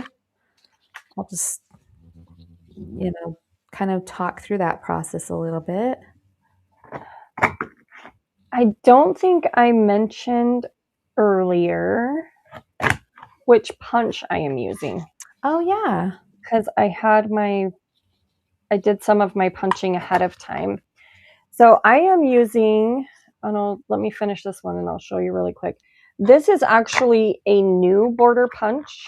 I'll just, kind of talk through that process a little bit. I don't think I mentioned earlier which punch I am using. Oh, yeah. Because I did some of my punching ahead of time. So I am using, let me finish this one and I'll show you really quick. This is actually a new border punch.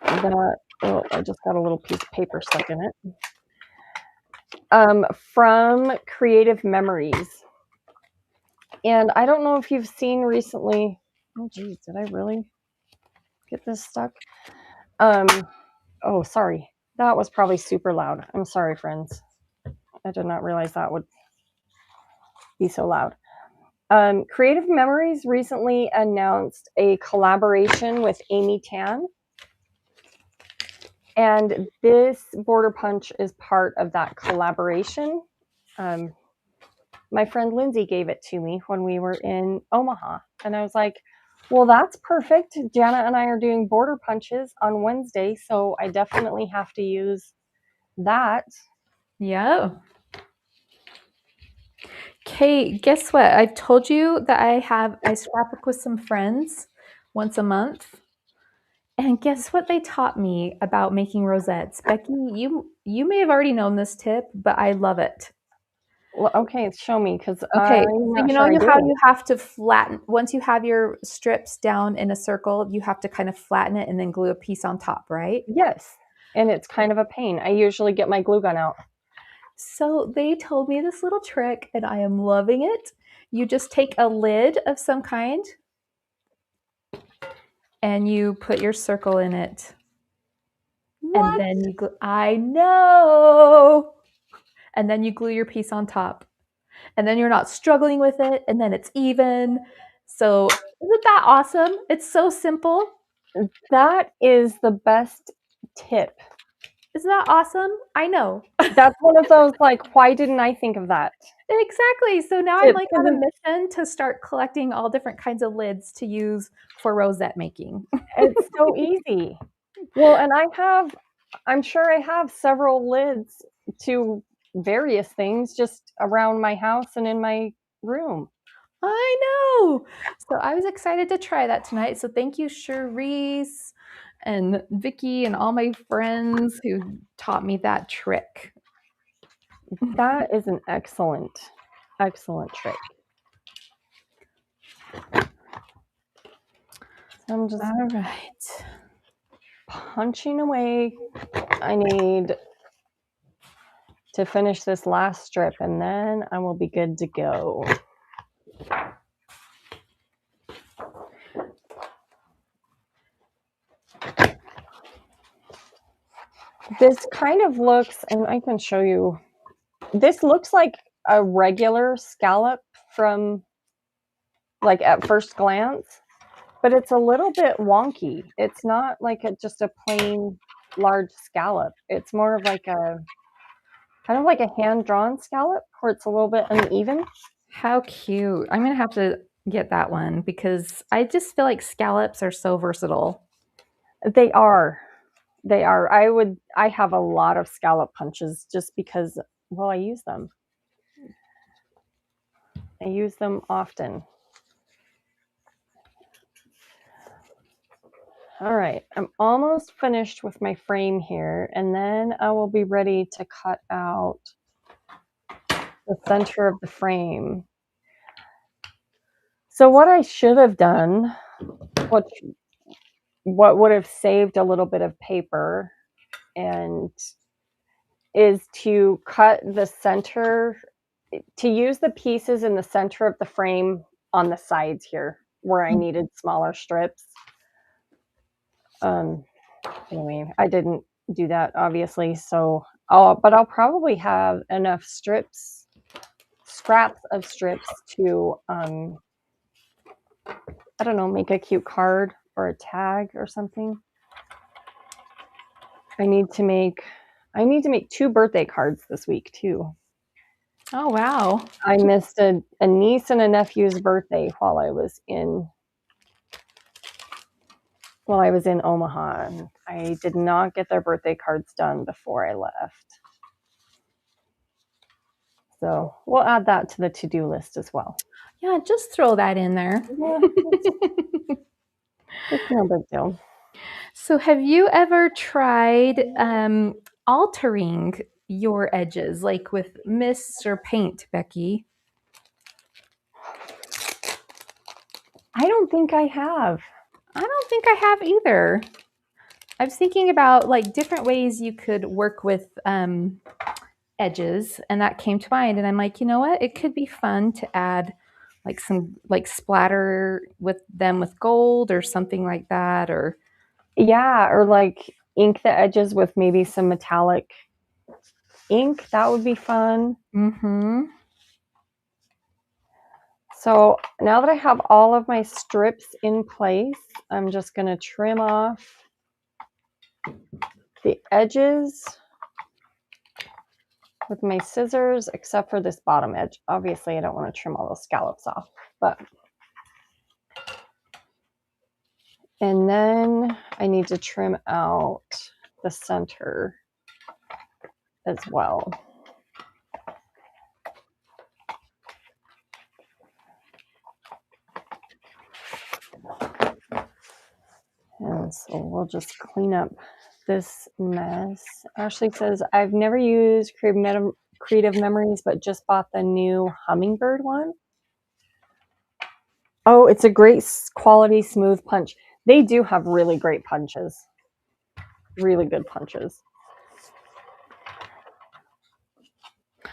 I just got a little piece of paper stuck in it. From Creative Memories. And I don't know if you've seen recently, oh geez, did I really get this stuck? Oh, sorry. That was probably super loud. I'm sorry, friends. I did not realize that would be so loud. Creative Memories recently announced a collaboration with Amy Tan. And this border punch is part of that collaboration. My friend Lindsay gave it to me when we were in Omaha. And I was like, well, that's perfect. Jana and I are doing border punches on Wednesday, so I definitely have to use that. Yeah. Okay, guess what? I've told you that I scrapbook with some friends once a month. And guess what they taught me about making rosettes? Becki, you may have already known this tip, but I love it. Well, okay, show me, because okay, so you know how you have to flatten, once you have your strips down in a circle, you have to kind of flatten it and then glue a piece on top, right? Yes, and it's kind of a pain. I usually get my glue gun out. So they told me this little trick and I am loving it. You just take a lid of some kind and you put your circle in it. What? And then I know. And then you glue your piece on top. and then you're not struggling with it, and then it's even. So isn't that awesome? It's so simple. That is the best tip. Isn't that awesome? I know. That's one of those, like, why didn't I think of that? Exactly. So now I'm Tips, like 'cause on a mission to start collecting all different kinds of lids to use for rosette making. it's so easy. Well, and I'm sure I have several lids to various things just around my house and in my room. I know. So I was excited to try that tonight. So thank you, Cherise and Vicki and all my friends who taught me that trick. That is an excellent, excellent trick. So I'm just All right. punching away. I need to finish this last strip and then I will be good to go. This kind of looks, and I can show you, this looks like a regular scallop from, like, at first glance, but it's a little bit wonky. It's not like just a plain large scallop. It's more of like a kind of like a hand-drawn scallop where it's a little bit uneven. How cute. I'm going to have to get that one because I just feel like scallops are so versatile. They are. They are. I have a lot of scallop punches just because, well, I use them. I use them often. All right, I'm almost finished with my frame here, and then I will be ready to cut out the center of the frame. So what I should have done, what would have saved a little bit of paper, and is to cut the center, to use the pieces in the center of the frame on the sides here where I needed smaller strips. Anyway, I didn't do that obviously, so but I'll probably have enough scraps of strips to I don't know, make a cute card or a tag or something. I need to make 2 birthday cards this week too. Oh, wow. I missed a niece and a nephew's birthday while I was in Omaha, and I did not get their birthday cards done before I left. So we'll add that to the to-do list as well. Yeah, just throw that in there. Yeah, it's no big deal. So have you ever tried altering your edges, like with mist or paint, Becki? I don't think I have. I don't think I have either. I was thinking about like different ways you could work with edges, and that came to mind. And I'm like, you know what? It could be fun to add like some like splatter with them with gold or something like that. Or Yeah, or like ink the edges with maybe some metallic ink. That would be fun. mm-hmm. So now that I have all of my strips in place, I'm just going to trim off the edges with my scissors, except for this bottom edge. Obviously, I don't want to trim all those scallops off, but. And then I need to trim out the center as well. And so we'll just clean up this mess. Ashley says, I've never used Creative Memories, but just bought the new Hummingbird one. Oh, it's a great quality smooth punch. They do have really great punches. Really good punches.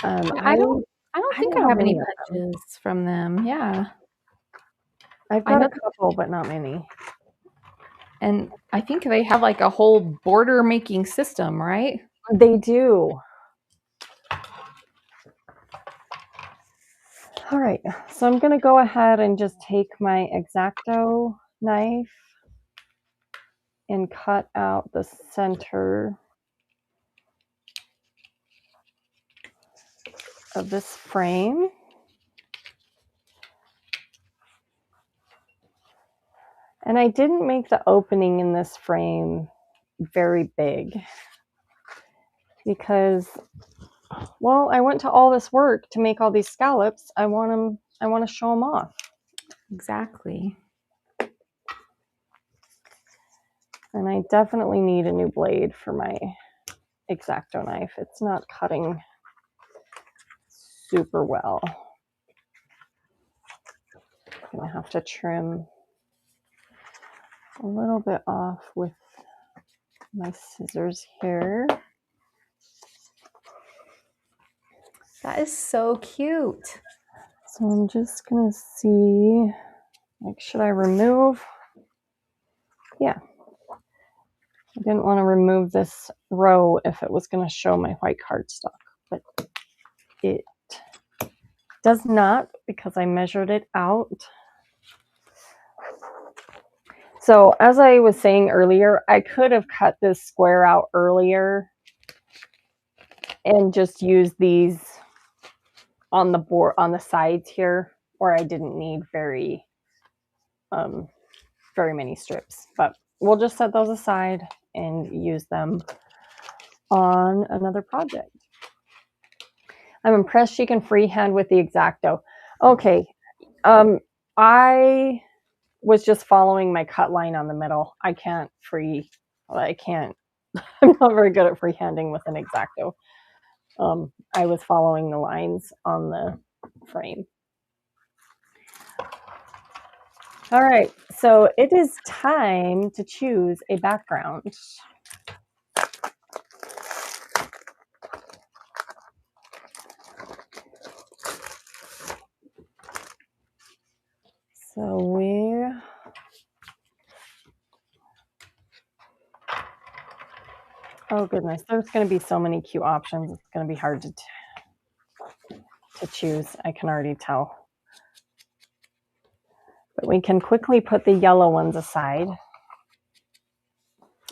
I don't think I have any punches from them. Yeah. I've got a couple, but not many. And I think they have like a whole border making system, right? They do. All right, so I'm gonna go ahead and just take my X-Acto knife and cut out the center of this frame. And I didn't make the opening in this frame very big because, well, I went to all this work to make all these scallops. I want to show them off. Exactly. And I definitely need a new blade for my X-Acto knife. It's not cutting super well. I'm gonna have to trim a little bit off with my scissors here. That is so cute. So I'm just gonna see, like, should I remove? Yeah. I didn't want to remove this row if it was going to show my white cardstock, but it does not because I measured it out. So as I was saying earlier, I could have cut this square out earlier and just used these on the board on the sides here, or I didn't need very many strips, but we'll just set those aside and use them on another project. I'm impressed she can freehand with the X-Acto. Okay, I was just following my cut line on the middle. I can't. I'm not very good at freehanding with an X-Acto. I was following the lines on the frame. All right, so it is time to choose a background. So oh goodness, there's going to be so many cute options. It's going to be hard to choose. I can already tell. But we can quickly put the yellow ones aside.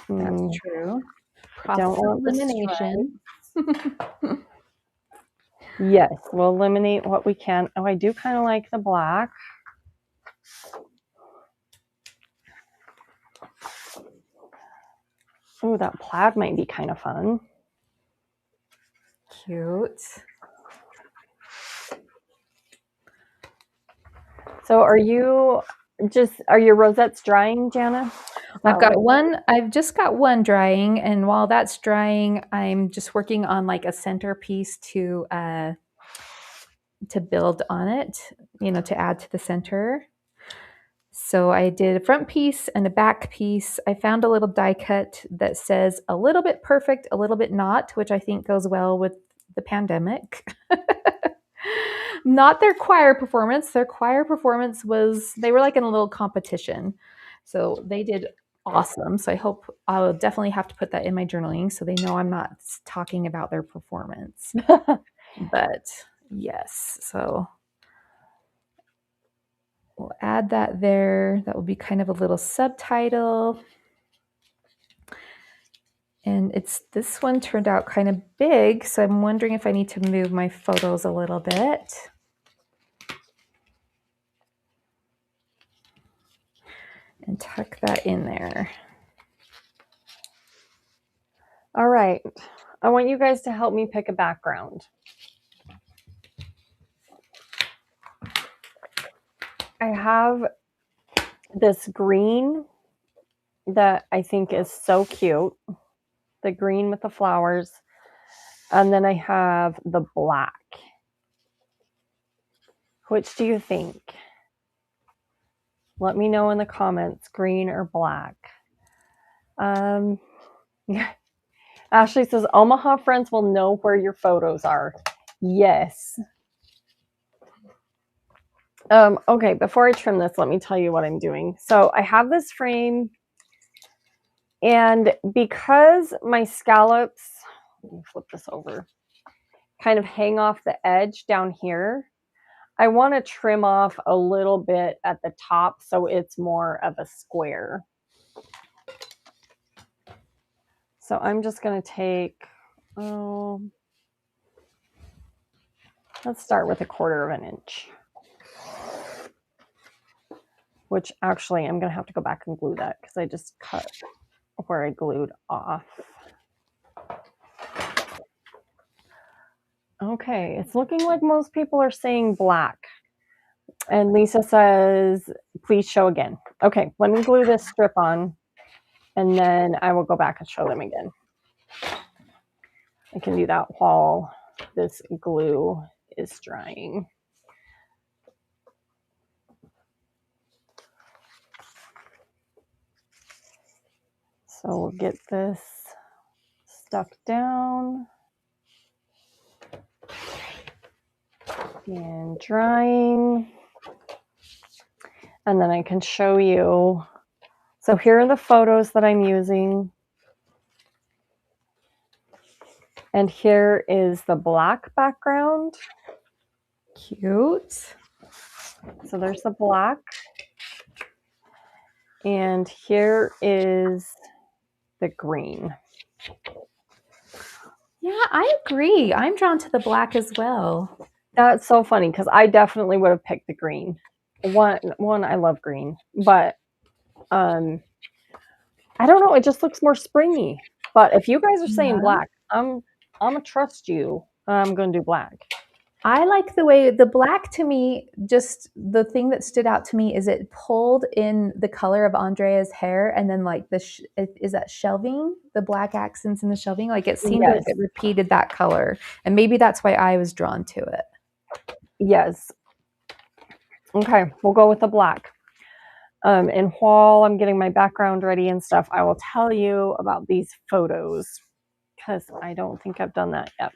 That's true. Process Don't want elimination. Yes, we'll eliminate what we can. Oh, I do kind of like the black. Oh, that plaid might be kind of fun. Cute. So are your rosettes drying, Jana? I've just got one drying, and while that's drying, I'm just working on like a centerpiece to build on it, to add to the center. So I did a front piece and a back piece. I found a little die cut that says a little bit perfect, a little bit not, which I think goes well with the pandemic. Not their choir performance. Their choir performance they were like in a little competition. So they did awesome. So I hope I'll definitely have to put that in my journaling so they know I'm not talking about their performance. But yes, so we'll add that there. That will be kind of a little subtitle. And this one turned out kind of big, so I'm wondering if I need to move my photos a little bit. And tuck that in there. All right. I want you guys to help me pick a background. I have this green that I think is so cute. The green with the flowers. And then I have the black. Which do you think? Let me know in the comments, green or black. Ashley says, Omaha friends will know where your photos are. Yes. Okay, before I trim this, let me tell you what I'm doing. So I have this frame, and because my scallops, let me flip this over, kind of hang off the edge down here, I want to trim off a little bit at the top so it's more of a square. So I'm just going to take, let's start with 1/4 of an inch. Which actually I'm going to have to go back and glue that because I just cut where I glued off. Okay, it's looking like most people are saying black. And Lisa says, please show again. Okay, let me glue this strip on and then I will go back and show them again. I can do that while this glue is drying. So we'll get this stuck down and drying. And then I can show you. So here are the photos that I'm using. And here is the black background. Cute. So there's the black. And here is the green. Yeah, I agree. I'm drawn to the black as well. That's so funny because I definitely would have picked the green. One, I love green, but I don't know. It just looks more springy. But if you guys are saying black, I'm gonna trust you. I'm gonna do black. I like the way the black, to me, just the thing that stood out to me is it pulled in the color of Andrea's hair, and then like is that shelving, the black accents in the shelving, like it seemed like it repeated that color, and maybe that's why I was drawn to it. Yes. Okay, we'll go with the black. And while I'm getting my background ready and stuff, I will tell you about these photos because I don't think I've done that yet.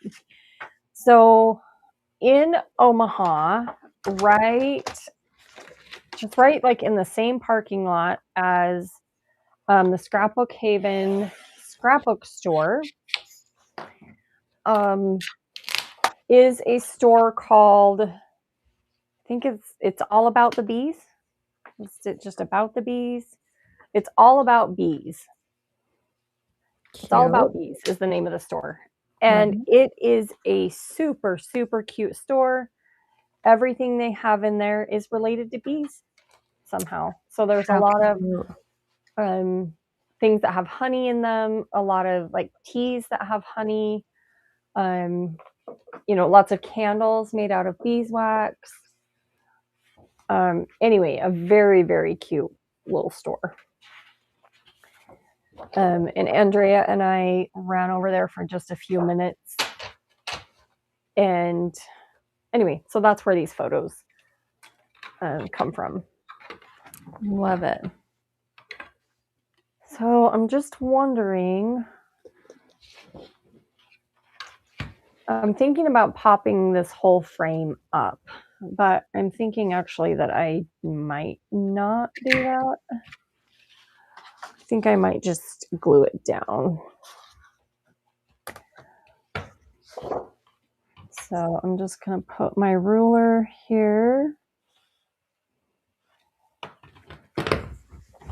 So in Omaha, just right like in the same parking lot as the Scrapbook Haven scrapbook store, is a store called, I think it's All About the Bees. It's just about the bees. It's All About Bees. Cute. It's All About Bees is the name of the store. And it is a super, super cute store. Everything they have in there is related to bees somehow. So there's a lot of things that have honey in them, a lot of like teas that have honey, lots of candles made out of beeswax. Anyway, a very, very cute little store. And Andrea and I ran over there for just a few minutes. And anyway, so that's where these photos come from. Love it. So I'm just wondering, I'm thinking about popping this whole frame up, but I'm thinking actually that I might not do that. I think I might just glue it down. So I'm just going to put my ruler here,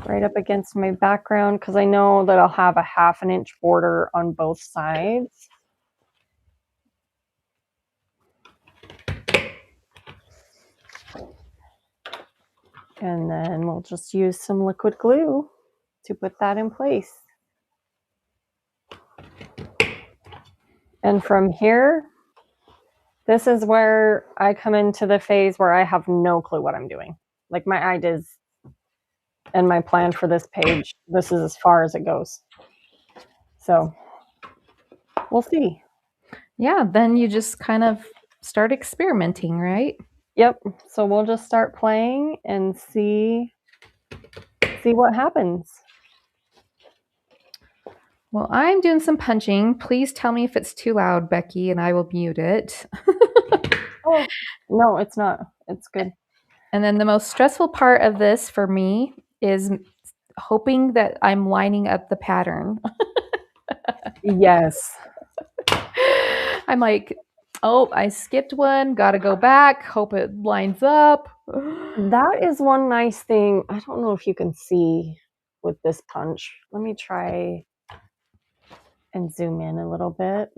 right up against my background, because I know that I'll have a 1/2 inch border on both sides. And then we'll just use some liquid glue to put that in place. And from here, this is where I come into the phase where I have no clue what I'm doing. Like my ideas and my plan for this page, this is as far as it goes. So we'll see. Yeah, then you just kind of start experimenting, right? Yep. So we'll just start playing and see what happens. Well, I'm doing some punching. Please tell me if it's too loud, Becki, and I will mute it. Oh, no, it's not. It's good. And then the most stressful part of this for me is hoping that I'm lining up the pattern. Yes. I'm like, Oh, I skipped one. Gotta go back. Hope it lines up. That is one nice thing. I don't know if you can see with this punch. Let me try and zoom in a little bit.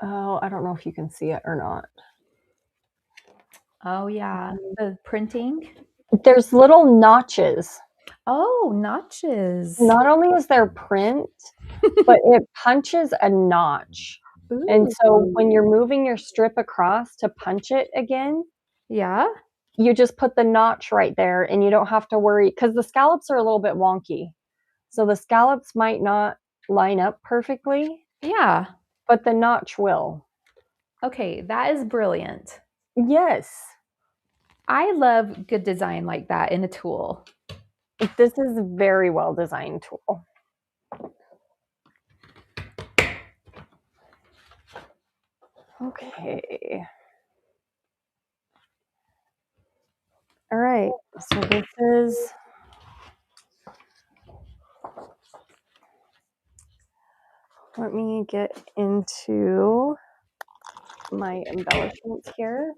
Oh, I don't know if you can see it or not. Oh, yeah. The printing. There's little notches. Oh, notches. Not only is there print, but it punches a notch. And so when you're moving your strip across to punch it again, Yeah. you just put the notch right there and you don't have to worry because the scallops are a little bit wonky. So the scallops might not line up perfectly, Yeah. but the notch will. Okay, that is brilliant. Yes. I love good design like that in a tool. This is a very well designed tool. Okay. All right. So this is let me get into my embellishments here.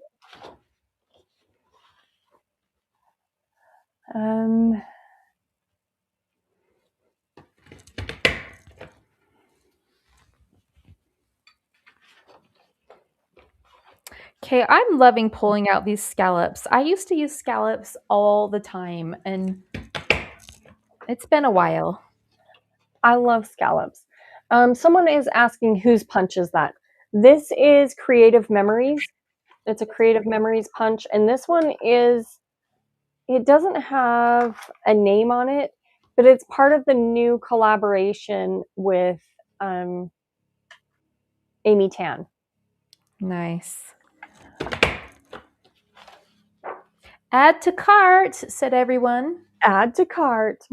Okay, I'm loving pulling out these scallops. I used to use scallops all the time, and it's been a while. I love scallops. Someone is asking whose punch is that? This is Creative Memories. It's a Creative Memories punch, and this one is, it doesn't have a name on it, but it's part of the new collaboration with Amy Tan. Nice. Add to cart, said everyone. Add to cart.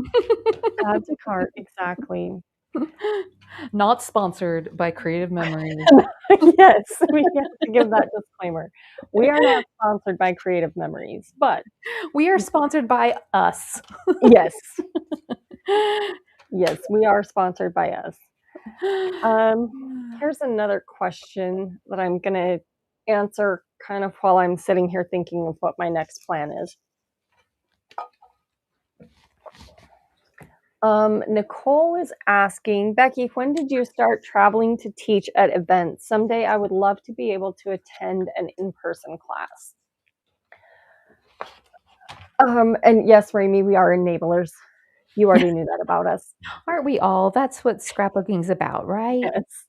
Add to cart, exactly. Not sponsored by Creative Memories. Yes, we have to give that disclaimer. We are not sponsored by Creative Memories, but We are sponsored by us. yes. Yes, we are sponsored by us. Here's another question that I'm going to answer kind of while I'm sitting here thinking of what my next plan is. Nicole is asking, Becki, when did you start traveling to teach at events? Someday I would love to be able to attend an in-person class. And yes, Rami, we are enablers. You already knew that about us. Aren't we all? That's what scrapbooking's about, right? Yes.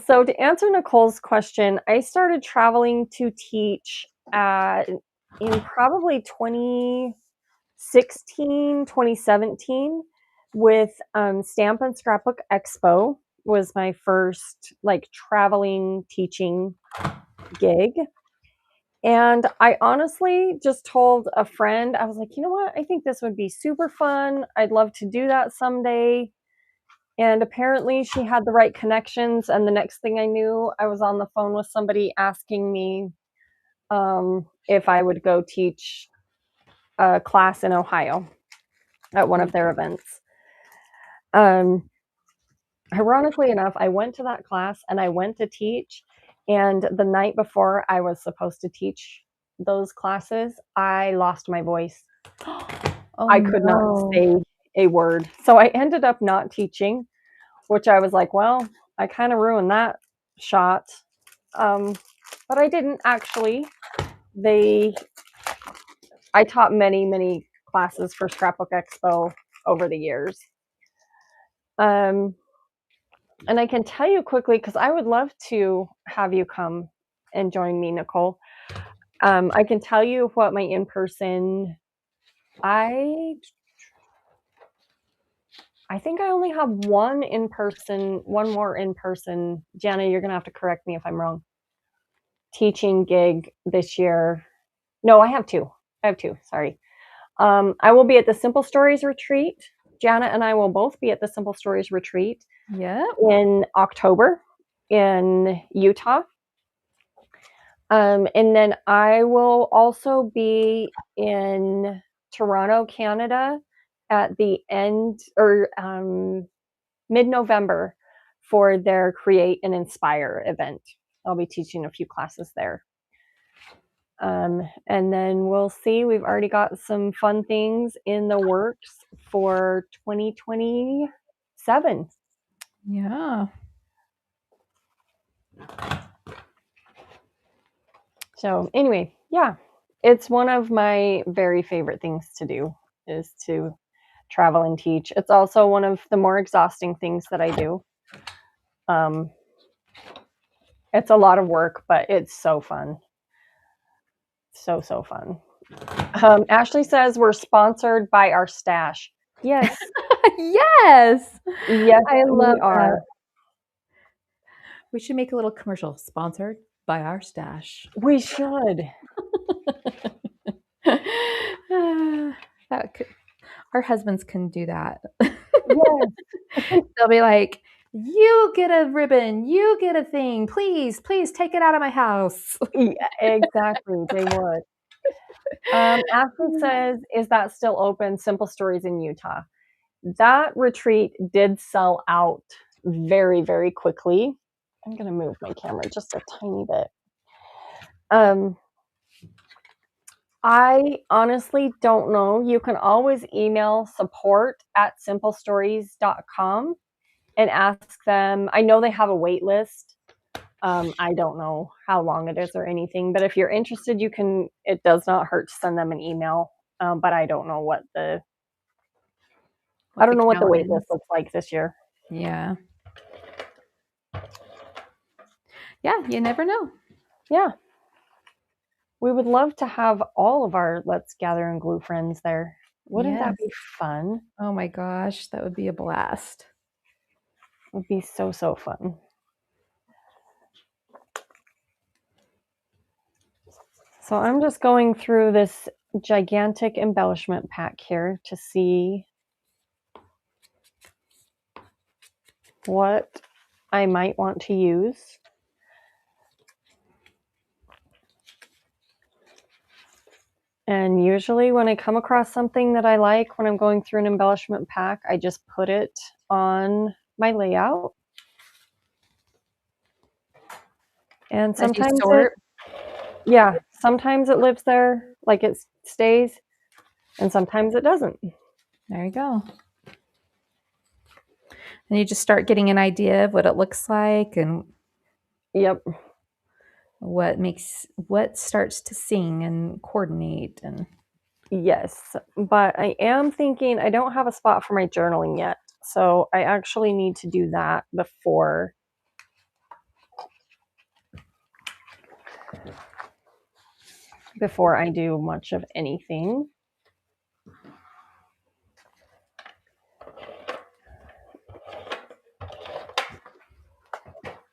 So to answer Nicole's question, I started traveling to teach in probably 2016, 2017 with Stamp and Scrapbook Expo was my first like traveling teaching gig. And I honestly just told a friend, I was like, you know what? I think this would be super fun. I'd love to do that someday. And apparently she had the right connections. And the next thing I knew, I was on the phone with somebody asking me if I would go teach a class in Ohio at one of their events. Ironically enough, I went to that class and I went to teach. And the night before I was supposed to teach those classes, I lost my voice. Oh, I could not say a word. So I ended up not teaching, which I was like, well, I kind of ruined that shot. But I didn't actually. I taught many, many classes for Scrapbook Expo over the years. And I can tell you quickly, because I would love to have you come and join me, Nicole. I can tell you what my in-person, I think I only have one more in-person. Jana, you're going to have to correct me if I'm wrong. Teaching gig this year. No, I have two. Sorry. I will be at the Simple Stories retreat. Jana and I will both be at the Simple Stories retreat in October in Utah. And then I will also be in Toronto, Canada at the end or mid-November for their Create and Inspire event. I'll be teaching a few classes there. And then we'll see. We've already got some fun things in the works for 2027. Yeah. So anyway, yeah, it's one of my very favorite things to do is to travel and teach. It's also one of the more exhausting things that I do. It's a lot of work, but it's so fun. So fun. Ashley says we're sponsored by our stash. Yes. Yes. Yes, I love we are. that. We should make a little commercial sponsored by our stash. We should. That could, our husbands can do that. Yes. They'll be like, you get a ribbon, you get a thing, please take it out of my house. Yeah, exactly. They would. Ashley says, is that still open? Simple Stories in Utah. That retreat did sell out very, very quickly. I'm going to move my camera just a tiny bit. I honestly don't know. You can always email support@simplestories.com and ask them. I know they have a wait list. I don't know how long it is or anything, but if you're interested, you can. It does not hurt to send them an email. But I don't know what the wait list looks like this year. Yeah. Yeah, you never know. Yeah. We would love to have all of our Let's Gather and Glue friends there. Wouldn't that be fun? Oh my gosh, that would be a blast. It would be so fun. So I'm just going through this gigantic embellishment pack here to see what I might want to use. And usually when I come across something that I like when I'm going through an embellishment pack, I just put it on my layout. And sometimes sometimes it lives there, like it stays, and sometimes it doesn't. There you go. And you just start getting an idea of what it looks like and what starts to sing and coordinate. And yes, but I am thinking I don't have a spot for my journaling yet, so I actually need to do that before I do much of anything.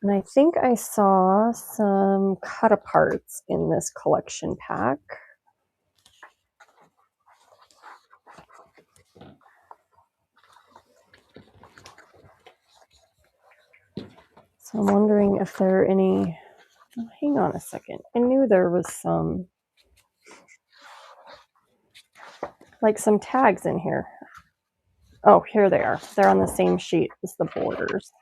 And I think I saw some cut-aparts in this collection pack. So I'm wondering if there are any... Oh, hang on a second. I knew there was some tags in here. Oh, here they are. They're on the same sheet as the borders.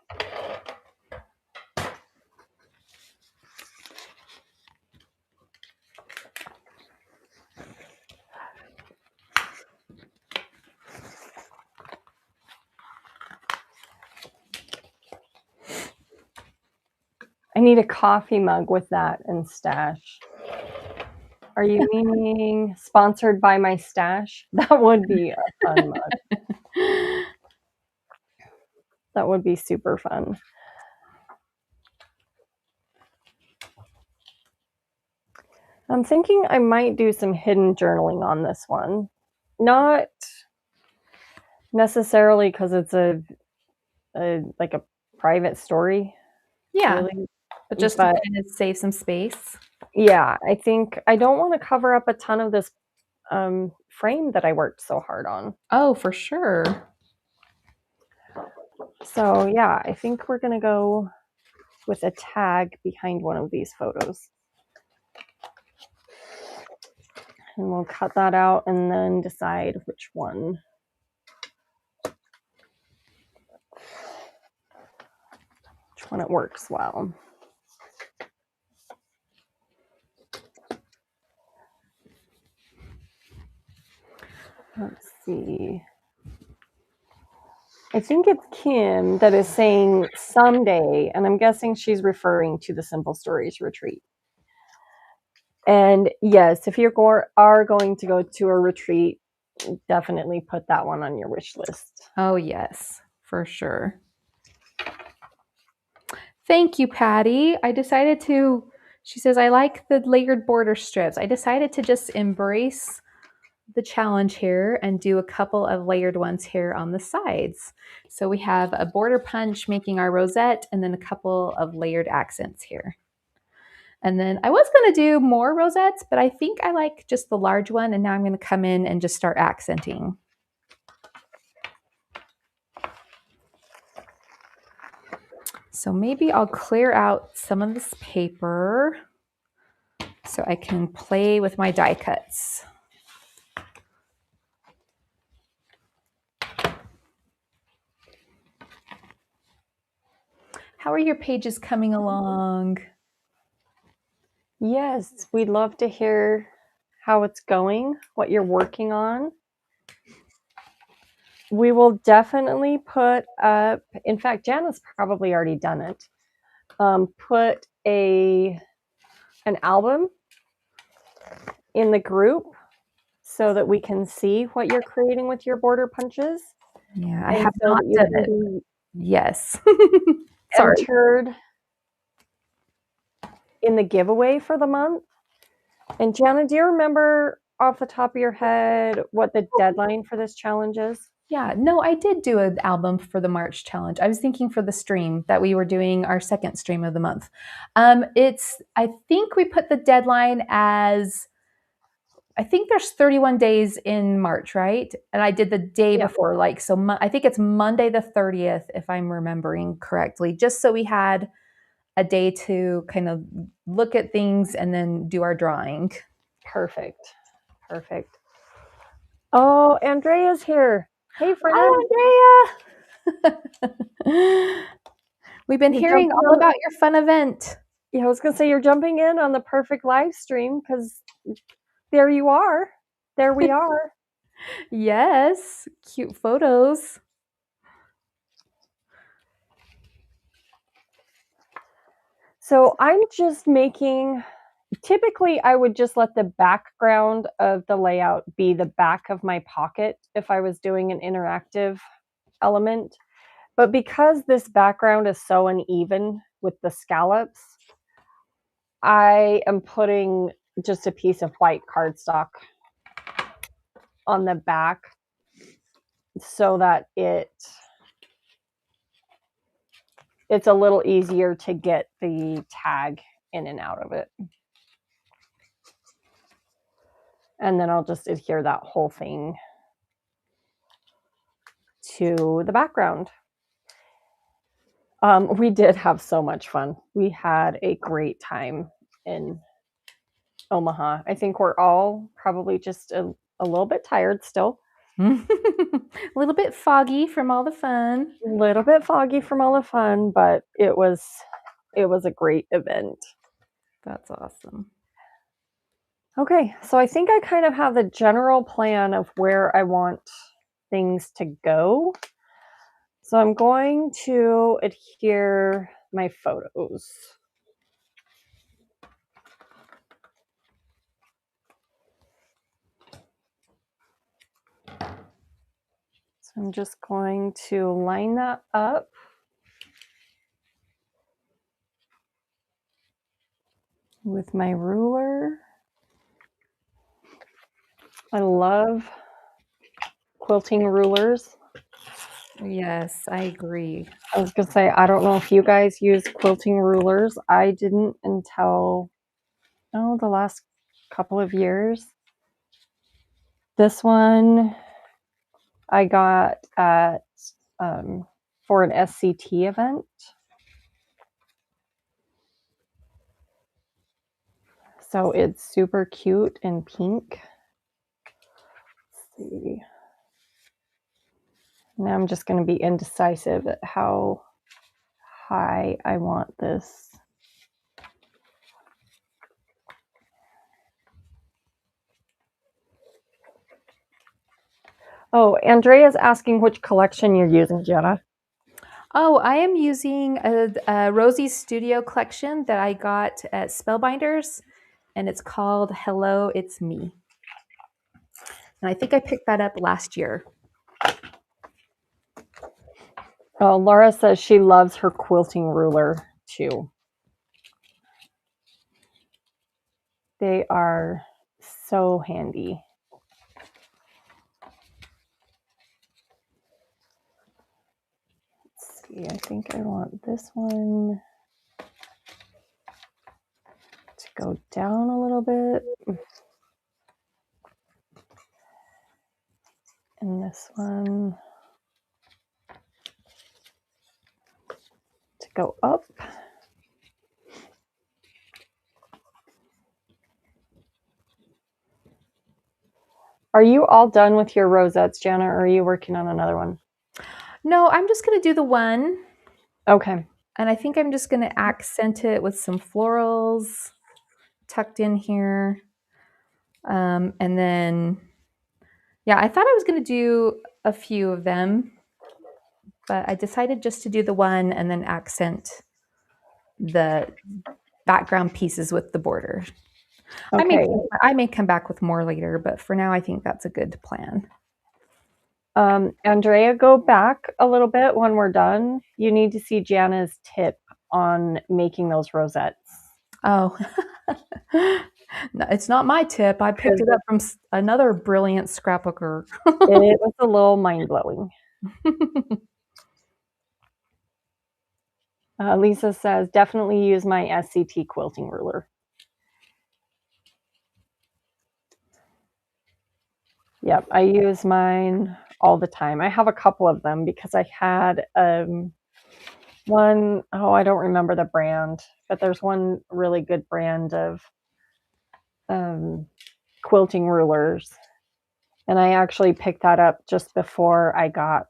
I need a coffee mug with that and stash. Are you meaning sponsored by my stash? That would be a fun mug. That would be super fun. I'm thinking I might do some hidden journaling on this one. Not necessarily because it's a private story. yeah, really. but just to kind of save some space. Yeah, I think I don't want to cover up a ton of this frame that I worked so hard on. Oh, for sure. So yeah, I think we're going to go with a tag behind one of these photos. And we'll cut that out and then decide which one. when it works well. Let's see. I think it's Kim that is saying someday, and I'm guessing she's referring to the Simple Stories retreat. And yes, if you are going to go to a retreat, definitely put that one on your wish list. Oh, yes, for sure. Thank you, Patty. She says, I like the layered border strips. I decided to just embrace the challenge here and do a couple of layered ones here on the sides. So we have a border punch making our rosette and then a couple of layered accents here. And then I was going to do more rosettes, but I think I like just the large one. And now I'm going to come in and just start accenting. So maybe I'll clear out some of this paper so I can play with my die cuts. How are your pages coming along? Yes, we'd love to hear how it's going, what you're working on. We will definitely put up, in fact, Jana's probably already done it, put an album in the group so that we can see what you're creating with your border punches. Yeah, I have not done it. Yes. Sorry. Entered in the giveaway for the month. And Jana, do you remember off the top of your head what the deadline for this challenge is? Yeah, no, I did do an album for the March challenge. I was thinking for the stream that we were doing, our second stream of the month. I think we put the deadline as, I think there's 31 days in March, right? And I did the day before, I think it's Monday the 30th, if I'm remembering correctly, just so we had a day to kind of look at things and then do our drawing. Perfect. Oh, Andrea's here. Hey, friend. Hi, Andrea. We've been hearing all about your fun event. Yeah, I was going to say you're jumping in on the perfect live stream because there you are. There we are. Yes, cute photos. So I'm just making, typically I would just let the background of the layout be the back of my pocket if I was doing an interactive element. But because this background is so uneven with the scallops, I am putting just a piece of white cardstock on the back so that it's a little easier to get the tag in and out of it. And then I'll just adhere that whole thing to the background. We did have so much fun. We had a great time in Omaha. I think we're all probably just a little bit tired still. A little bit foggy from all the fun. A little bit foggy from all the fun, but it was a great event. That's awesome. Okay, so I think I kind of have the general plan of where I want things to go. So I'm going to adhere my photos. So I'm just going to line that up. With my ruler. I love quilting rulers. Yes, I agree. I was going to say, I don't know if you guys use quilting rulers. I didn't until, the last couple of years. This one I got at for an SCT event. So it's super cute and pink. Let's see. Now I'm just going to be indecisive at how high I want this. Oh, Andrea's asking which collection you're using, Jana. Oh, I am using a Rosie's Studio collection that I got at Spellbinders, and it's called Hello, It's Me. And I think I picked that up last year. Oh, Laura says she loves her quilting ruler too. They are so handy. Let's see, I think I want this one to go down a little bit. And this one to go up. Are you all done with your rosettes, Jana, or are you working on another one? No, I'm just going to do the one. Okay. And I think I'm just going to accent it with some florals tucked in here. And then, yeah, I thought I was going to do a few of them, but I decided just to do the one and then accent the background pieces with the border. Okay. I may come back with more later, but for now, I think that's a good plan. Andrea, go back a little bit when we're done. You need to see Jana's tip on making those rosettes. Oh, no, it's not my tip. I picked it up from another brilliant scrapbooker. It was a little mind-blowing. Lisa says, definitely use my SCT quilting ruler. Yep, I use mine all the time. I have a couple of them because I had one, oh, I don't remember the brand, but there's one really good brand of quilting rulers. And I actually picked that up just before I got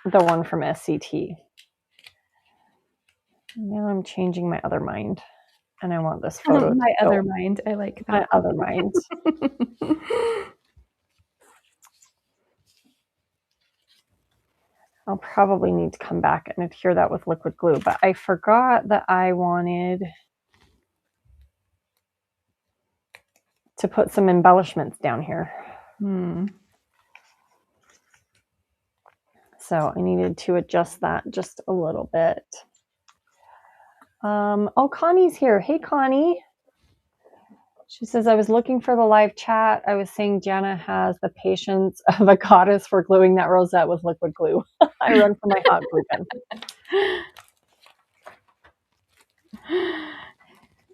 the one from SCT. Now I'm changing my other mind. And I want this photo. My other mind. I like that. My other mind. I'll probably need to come back and adhere that with liquid glue, but I forgot that I wanted to put some embellishments down here. So I needed to adjust that just a little bit. Oh, Connie's here. Hey, Connie. She says, I was looking for the live chat. I was saying Jana has the patience of a goddess for gluing that rosette with liquid glue. I run for my hot glue gun.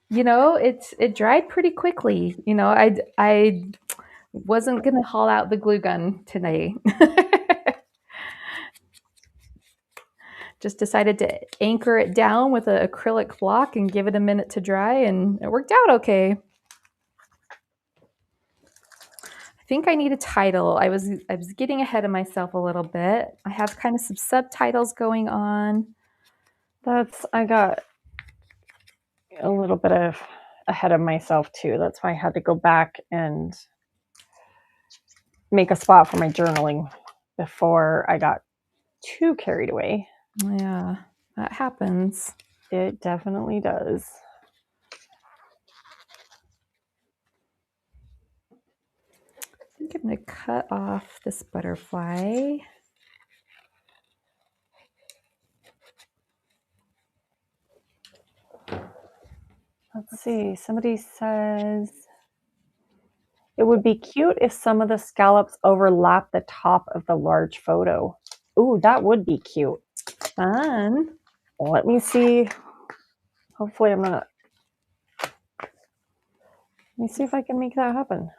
You know, it dried pretty quickly. You know, I wasn't going to haul out the glue gun today. Just decided to anchor it down with an acrylic block and give it a minute to dry, and it worked out okay. I think I need a title. I was getting ahead of myself a little bit. I have kind of some subtitles going on. I got a little bit of ahead of myself too. That's why I had to go back and make a spot for my journaling before I got too carried away. Yeah, that happens. It definitely does. I think I'm going to cut off this butterfly. Let's see. Somebody says it would be cute if some of the scallops overlap the top of the large photo. Ooh, that would be cute. Fun. Well, let me see. Hopefully I'm not. Let me see if I can make that happen.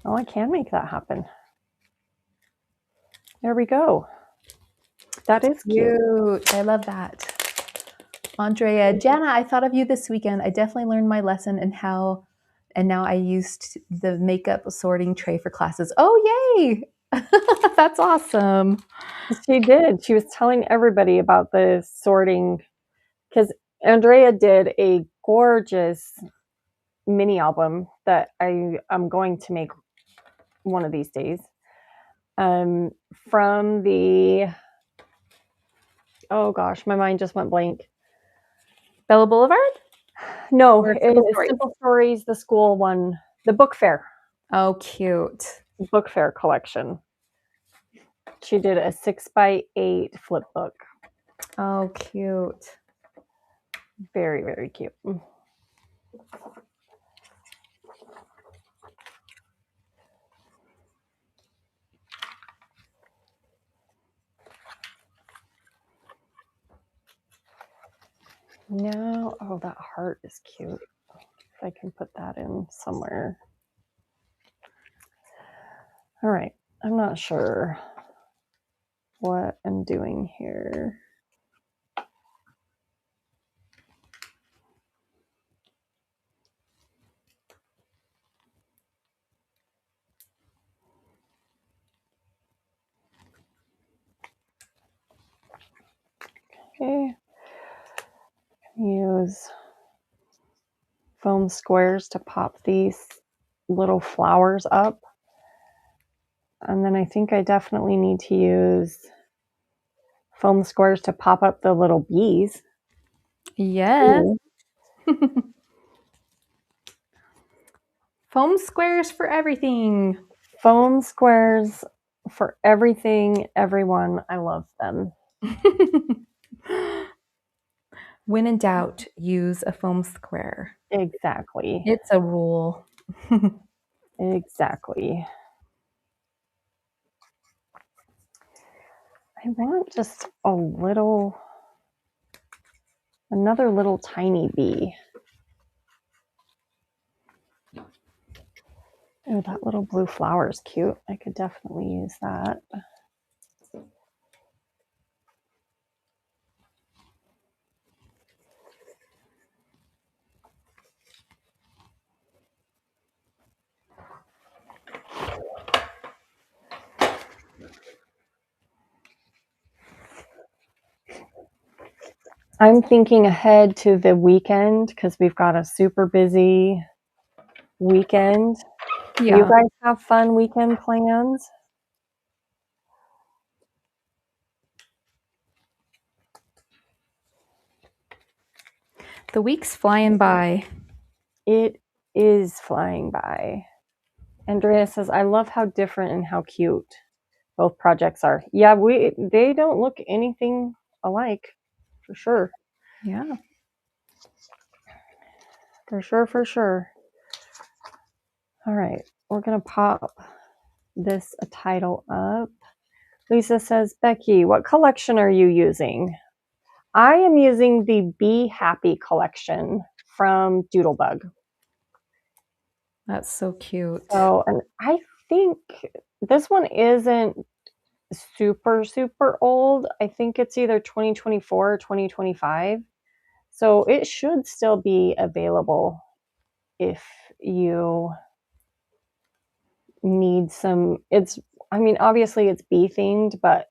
Oh, I can make that happen. There we go. That is cute. I love that. Andrea, Jana, I thought of you this weekend. I definitely learned my lesson in how And now I used the makeup sorting tray for classes. Oh, yay! That's awesome. She did. She was telling everybody about the sorting because Andrea did a gorgeous mini album that I'm going to make one of these days. From the, oh gosh, my mind just went blank. Bella Boulevard? No, Or it's Simple Stories? Simple Stories, the school one, the book fair Oh, cute. collection. She did a 6x8 flip book. Oh, cute. Very, very cute. Now, oh, that heart is cute. If I can put that in somewhere. All right, I'm not sure what I'm doing here. Okay, use foam squares to pop these little flowers up. And then I think I definitely need to use foam squares to pop up the little bees. Yes. Foam squares for everything. Foam squares for everything, everyone. I love them. When in doubt, use a foam square. Exactly. It's a rule. Exactly. I want just another little tiny bee. Oh, that little blue flower is cute. I could definitely use that. I'm thinking ahead to the weekend because we've got a super busy weekend. Yeah. You guys have fun weekend plans? The week's flying by. It is flying by. Andrea says, I love how different and how cute both projects are. Yeah, they don't look anything alike, for sure. Yeah. For sure, for sure. All right, we're going to pop this title up. Lisa says, Becki, what collection are you using? I am using the Be Happy collection from Doodlebug. That's so cute. So, and I think this one isn't super, super old. I think it's either 2024 or 2025. So it should still be available if you need some. Obviously it's bee themed, but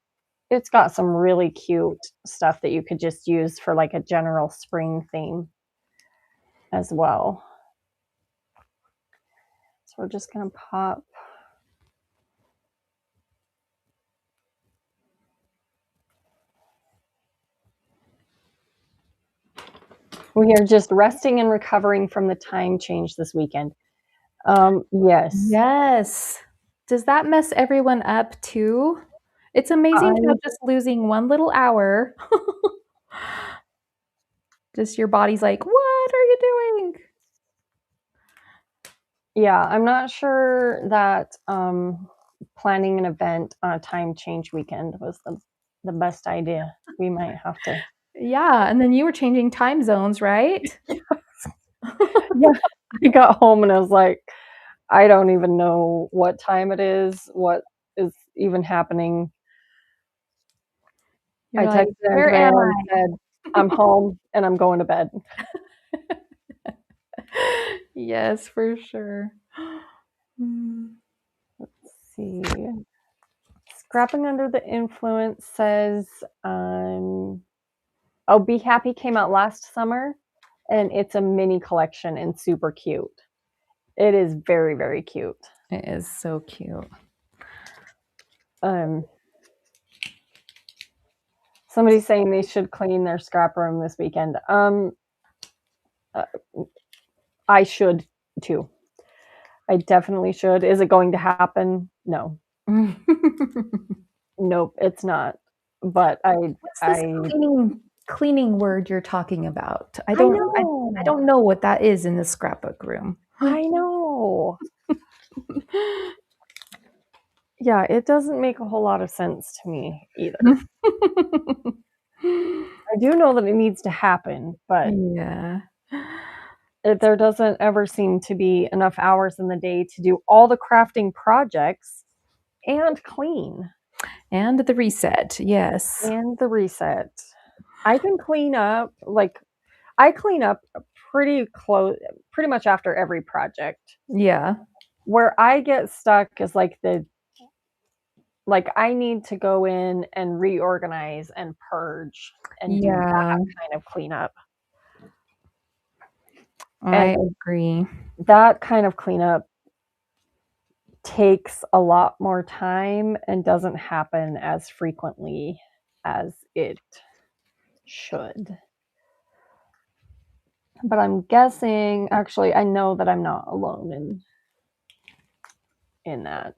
it's got some really cute stuff that you could just use for like a general spring theme as well. So we're just going to pop we are just resting and recovering from the time change this weekend. Yes. Yes. Does that mess everyone up too? It's amazing how just losing one little hour, just your body's like, what are you doing? Yeah, I'm not sure that planning an event on a time change weekend was the best idea. We might have to. Yeah, and then you were changing time zones, right? Yeah, I got home and I was like, I don't even know what time it is, what is even happening. You're I like, texted where Andrea am and I? said, I'm home and I'm going to bed. Yes, for sure. Let's see. Scrapping Under the Influence says, "Oh, Be Happy" came out last summer, and it's a mini collection and super cute. It is very, very cute. It is so cute. Somebody's saying they should clean their scrap room this weekend. I should too. I definitely should. Is it going to happen? No. Nope, it's not. But What's this cleaning word you're talking about? I know. don't know what that is in the scrapbook room. I know. Yeah, it doesn't make a whole lot of sense to me either. I do know that it needs to happen, but Yeah. there doesn't ever seem to be enough hours in the day to do all the crafting projects and clean. And the reset, yes. And the reset. I can clean up, I clean up pretty much after every project. Yeah. Where I get stuck is I need to go in and reorganize and purge and do that kind of cleanup. I agree. That kind of cleanup takes a lot more time and doesn't happen as frequently as it should. But I'm guessing, actually, I know that I'm not alone in that.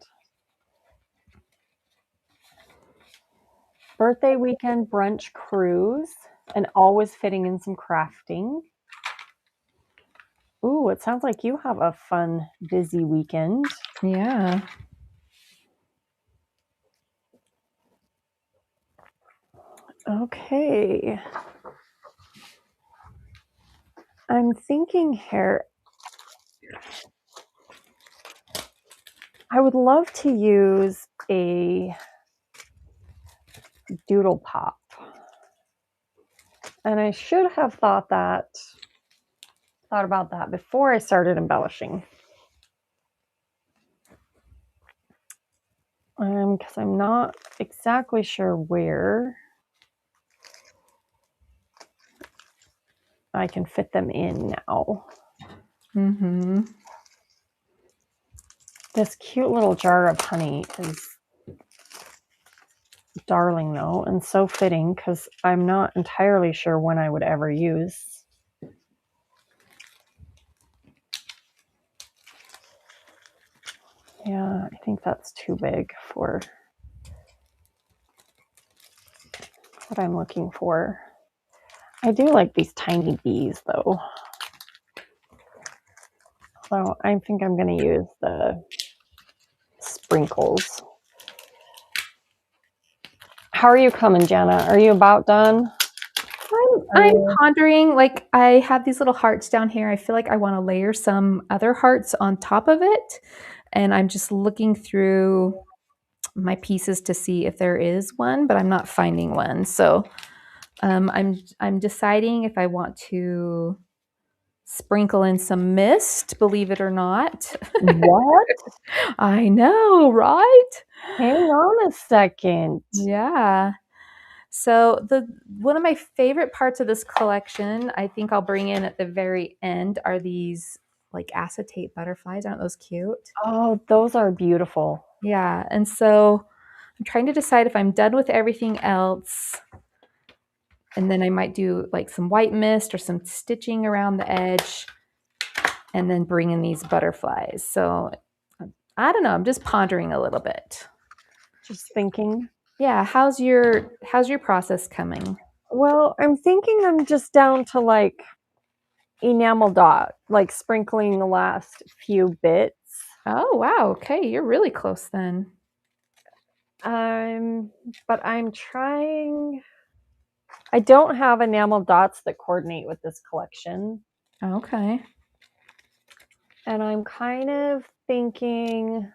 Birthday weekend brunch cruise and always fitting in some crafting. Ooh, it sounds like you have a fun, busy weekend. Yeah. Okay. I'm thinking here, I would love to use a doodle pop. And I should have thought about that before I started embellishing. Because I'm not exactly sure where I can fit them in now. Mm-hmm. This cute little jar of honey is darling though, and so fitting because I'm not entirely sure when I would ever use. Yeah, I think that's too big for what I'm looking for. I do like these tiny bees though. So I think I'm going to use the sprinkles. How are you coming, Jana? Are you about done? I'm pondering, like, I have these little hearts down here. I feel like I want to layer some other hearts on top of it. And I'm just looking through my pieces to see if there is one, but I'm not finding one. So I'm deciding if I want to sprinkle in some mist, believe it or not. What? I know, right? Hang on a second. Yeah. So one of my favorite parts of this collection, I think I'll bring in at the very end, are these like acetate butterflies. Aren't those cute? Oh, those are beautiful. Yeah. And so I'm trying to decide if I'm done with everything else. And then I might do like some white mist or some stitching around the edge and then bring in these butterflies. So I don't know. I'm just pondering a little bit. Just thinking. Yeah. How's your process coming? Well, I'm thinking I'm just down to like enamel dot, like sprinkling the last few bits. Oh, wow. Okay. You're really close then. But I'm trying. I don't have enamel dots that coordinate with this collection. Okay. And I'm kind of thinking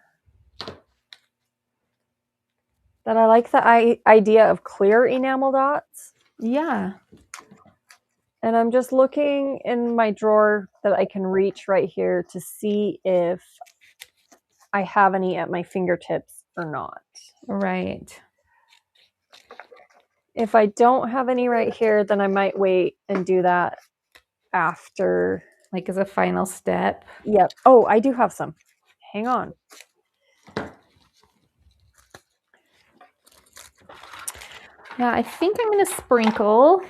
that I like the idea of clear enamel dots. Yeah. And I'm just looking in my drawer that I can reach right here to see if I have any at my fingertips or not. Right. If I don't have any right here, then I might wait and do that after. Like as a final step. Yep. Oh, I do have some. Hang on. Yeah, I think I'm going to sprinkle.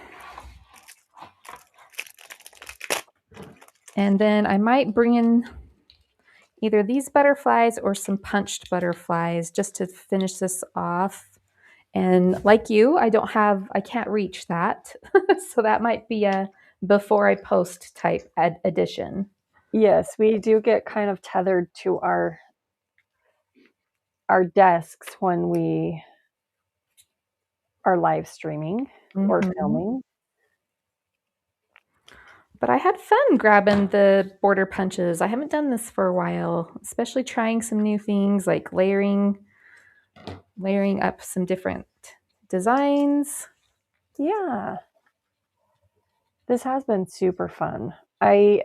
And then I might bring in either these butterflies or some punched butterflies just to finish this off. And like you, I can't reach that. So that might be a before I post type addition. Yes, we do get kind of tethered to our desks when we are live streaming or filming. But I had fun grabbing the border punches. I haven't done this for a while, especially trying some new things like layering up some different designs. Yeah. This has been super fun. I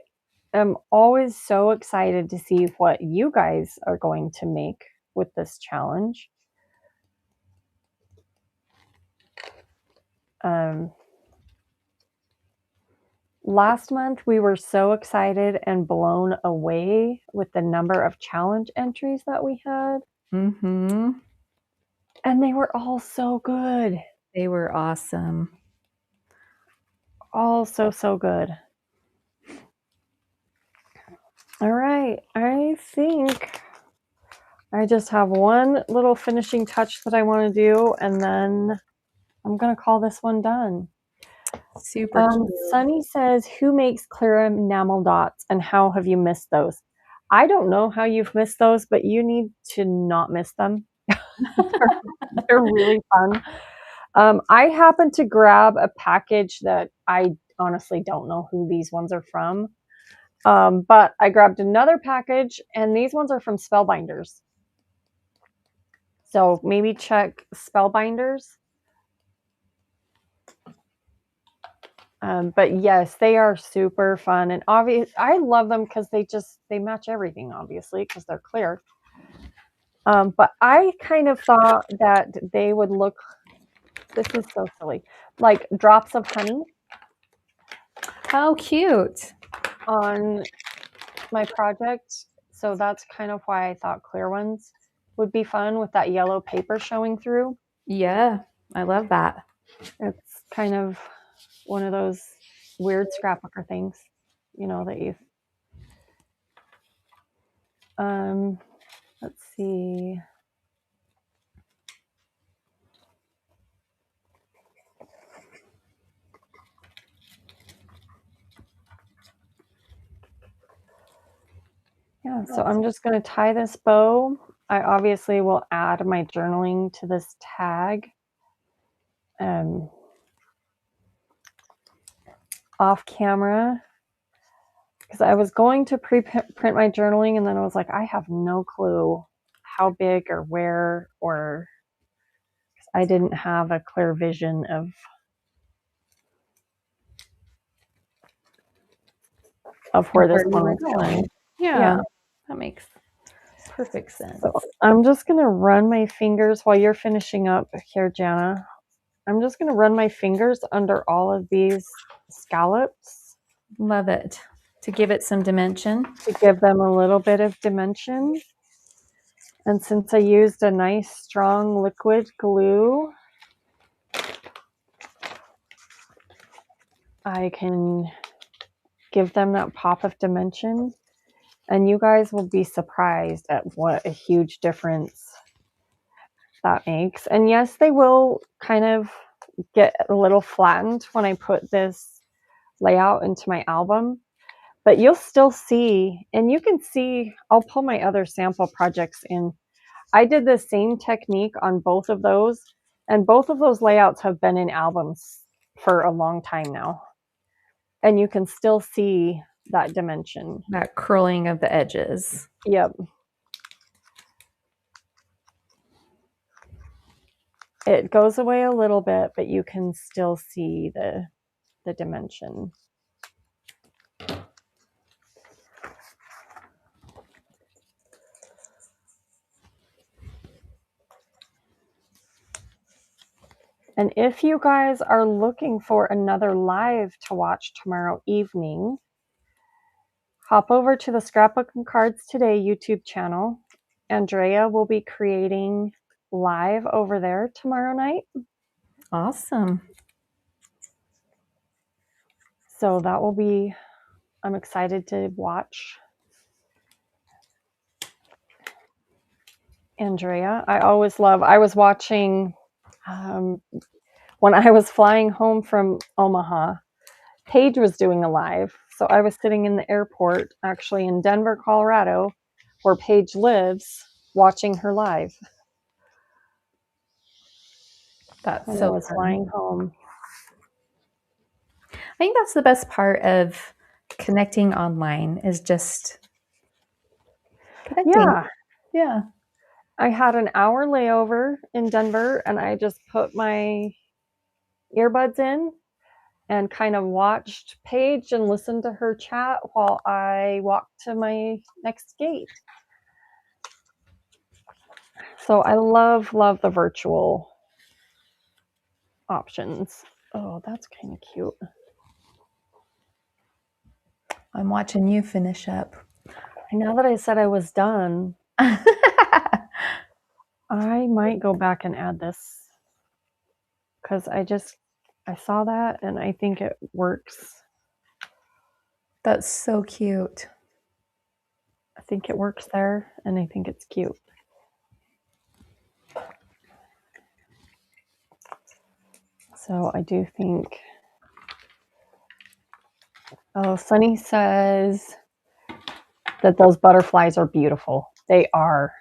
am always so excited to see what you guys are going to make with this challenge. Last month, we were so excited and blown away with the number of challenge entries that we had. Mm-hmm. And they were all so good. They were awesome. All so good. All right. I think I just have one little finishing touch that I want to do, and then I'm going to call this one done. Super cute. Sunny says, who makes clear enamel dots and how have you missed those? I don't know how you've missed those, but you need to not miss them. They're really fun. I happened to grab a package that I honestly don't know who these ones are from. But I grabbed another package, and these ones are from Spellbinders. So maybe check Spellbinders. But yes, they are super fun, and I love them because they match everything, obviously, because they're clear. But I kind of thought that they would look, this is so silly, like drops of honey. How cute. On my project. So that's kind of why I thought clear ones would be fun with that yellow paper showing through. Yeah, I love that. It's kind of one of those weird scrapbooker things, that you let's see. Yeah, so I'm just going to tie this bow. I obviously will add my journaling to this tag. Off camera, because I was going to pre-print my journaling, and then I was like, I have no clue how big or where, or I didn't have a clear vision of where this one was going. Yeah, that makes perfect sense. So I'm just going to run my fingers while you're finishing up here, Jana. I'm just going to run my fingers under all of these scallops. Love it. To give it some dimension. To give them a little bit of dimension. And since I used a nice strong liquid glue, I can give them that pop of dimension. And you guys will be surprised at what a huge difference that makes. And yes, they will kind of get a little flattened when I put this layout into my album, but you'll still see, and you can see, I'll pull my other sample projects in. I did the same technique on both of those, and both of those layouts have been in albums for a long time now. And you can still see that dimension. That curling of the edges. Yep. It goes away a little bit, but you can still see the the dimension. And if you guys are looking for another live to watch tomorrow evening, hop over to the Scrapbook and Cards Today YouTube channel. Andrea will be creating live over there tomorrow night. Awesome. So that will be, I'm excited to watch Andrea. I was watching when I was flying home from Omaha, Paige was doing a live. So I was sitting in the airport, actually in Denver, Colorado, where Paige lives, watching her live. That's when so I was fun. flying home. I think that's the best part of connecting online is just connecting. Yeah. Yeah. I had an hour layover in Denver and I just put my earbuds in and kind of watched Paige and listened to her chat while I walked to my next gate. So I love the virtual options. Oh, that's kind of cute. I'm watching you finish up. Now that I said I was done, I might go back and add this because I saw that and I think it works. That's so cute. I think it works there and I think it's cute. So I do think. Oh, Sunny says that those butterflies are beautiful. They are.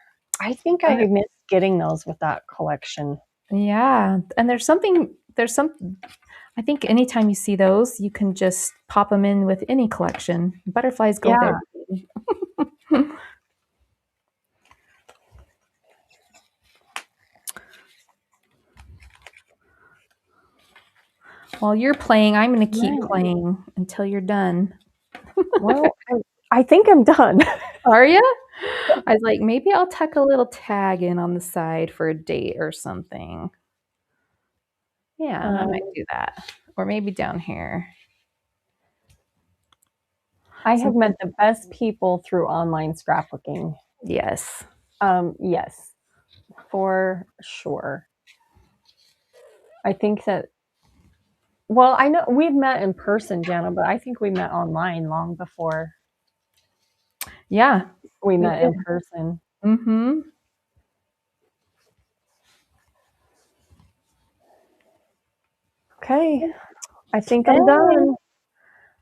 I think I missed getting those with that collection. Yeah. And I think anytime you see those, you can just pop them in with any collection. Butterflies go with everything. While you're playing, I'm going to keep playing until you're done. Well, I think I'm done. Are you? I was like, maybe I'll tuck a little tag in on the side for a date or something. Yeah, I might do that. Or maybe down here. I have met the best people through online scrapbooking. Yes. Yes, for sure. I think that, well, I know we've met in person, Jana, but I think we met online long before. Yeah. We met in person. Mm-hmm. Okay. I think I'm done.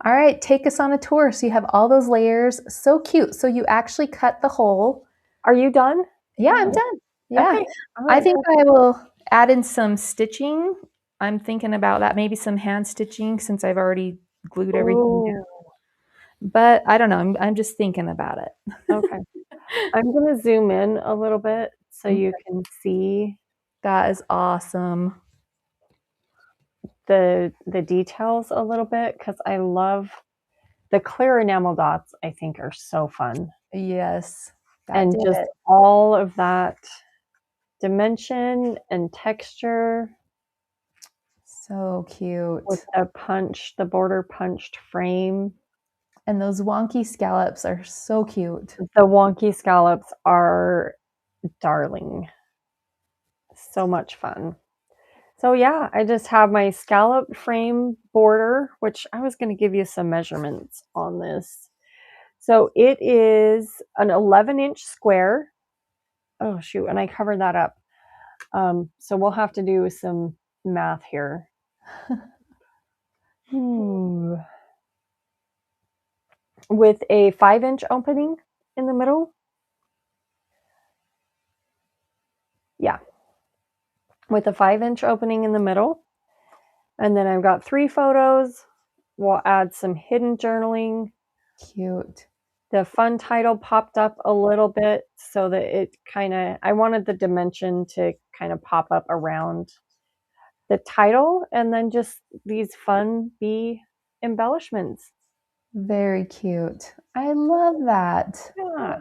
All right, take us on a tour. So you have all those layers. So cute. So you actually cut the hole. Are you done? Yeah, I'm done. Yeah. Okay. I think I will add in some stitching. I'm thinking about that. Maybe some hand stitching since I've already glued everything down. But I don't know. I'm just thinking about it. Okay. I'm going to zoom in a little bit so you can see. That is awesome. The details a little bit because I love the clear enamel dots. I think are so fun. Yes. And just all of that dimension and texture. So cute. With the border punched frame. And those wonky scallops are so cute. The wonky scallops are darling. So much fun. So yeah, I just have my scallop frame border, which I was going to give you some measurements on this. So it is an 11-inch square. Oh shoot, and I covered that up. So we'll have to do some math here. With a 5-inch opening in the middle. Yeah. With a 5-inch opening in the middle. And then I've got 3 photos. We'll add some hidden journaling. Cute. The fun title popped up a little bit so that it kind of, I wanted the dimension to kind of pop up around the title and then just these fun bee embellishments. Very cute. I love that. Yeah.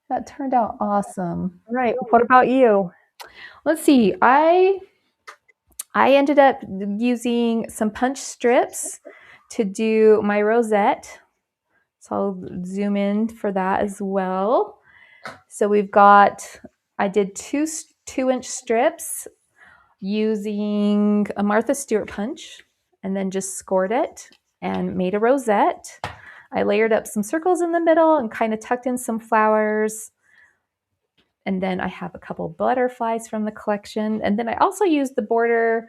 That turned out awesome. Right. What about you? Let's see. I ended up using some punch strips to do my rosette. So I'll zoom in for that as well. So I did two-inch strips using a Martha Stewart punch and then just scored it and made a rosette. I layered up some circles in the middle and kind of tucked in some flowers. And then I have a couple butterflies from the collection. And then I also used the border,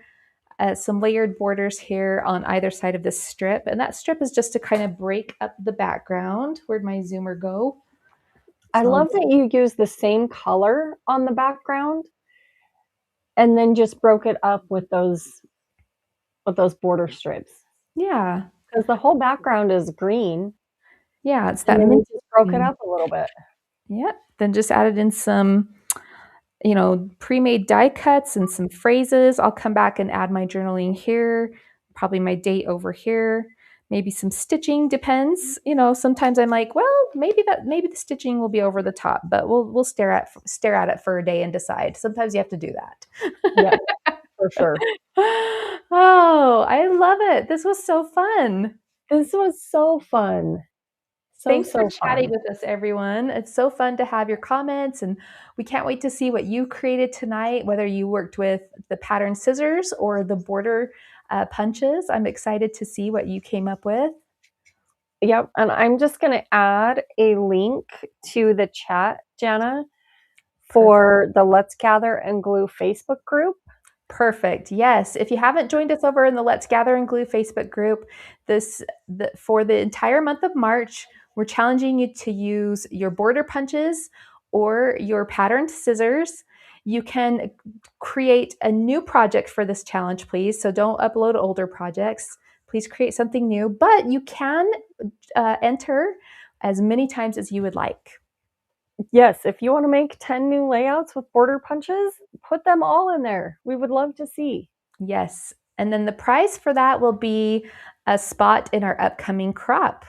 some layered borders here on either side of this strip. And that strip is just to kind of break up the background. Where'd my zoomer go? I love that you use the same color on the background and then just broke it up with those border strips. Yeah. Because the whole background is green. Yeah, it's And that then you mint just broke it green. up a little bit. Yep. Then just added in some, pre-made die cuts and some phrases. I'll come back and add my journaling here, probably my date over here, maybe some stitching, depends. Sometimes I'm like, well, maybe the stitching will be over the top, but we'll stare at it for a day and decide. Sometimes you have to do that. Yeah, for sure. Oh, I love it. This was so fun. This was so fun. Thanks for So chatting fun. with us, everyone. It's so fun to have your comments, and we can't wait to see what you created tonight, whether you worked with the pattern scissors or the border punches. I'm excited to see what you came up with. Yep, and I'm just going to add a link to the chat, Jana, for the Let's Gather and Glue Facebook group. Perfect. Yes. If you haven't joined us over in the Let's Gather and Glue Facebook group, for the entire month of March, we're challenging you to use your border punches or your patterned scissors. You can create a new project for this challenge, please. So don't upload older projects. Please create something new, but you can enter as many times as you would like. Yes, if you want to make 10 new layouts with border punches, put them all in there. We would love to see. Yes. And then the prize for that will be a spot in our upcoming crop.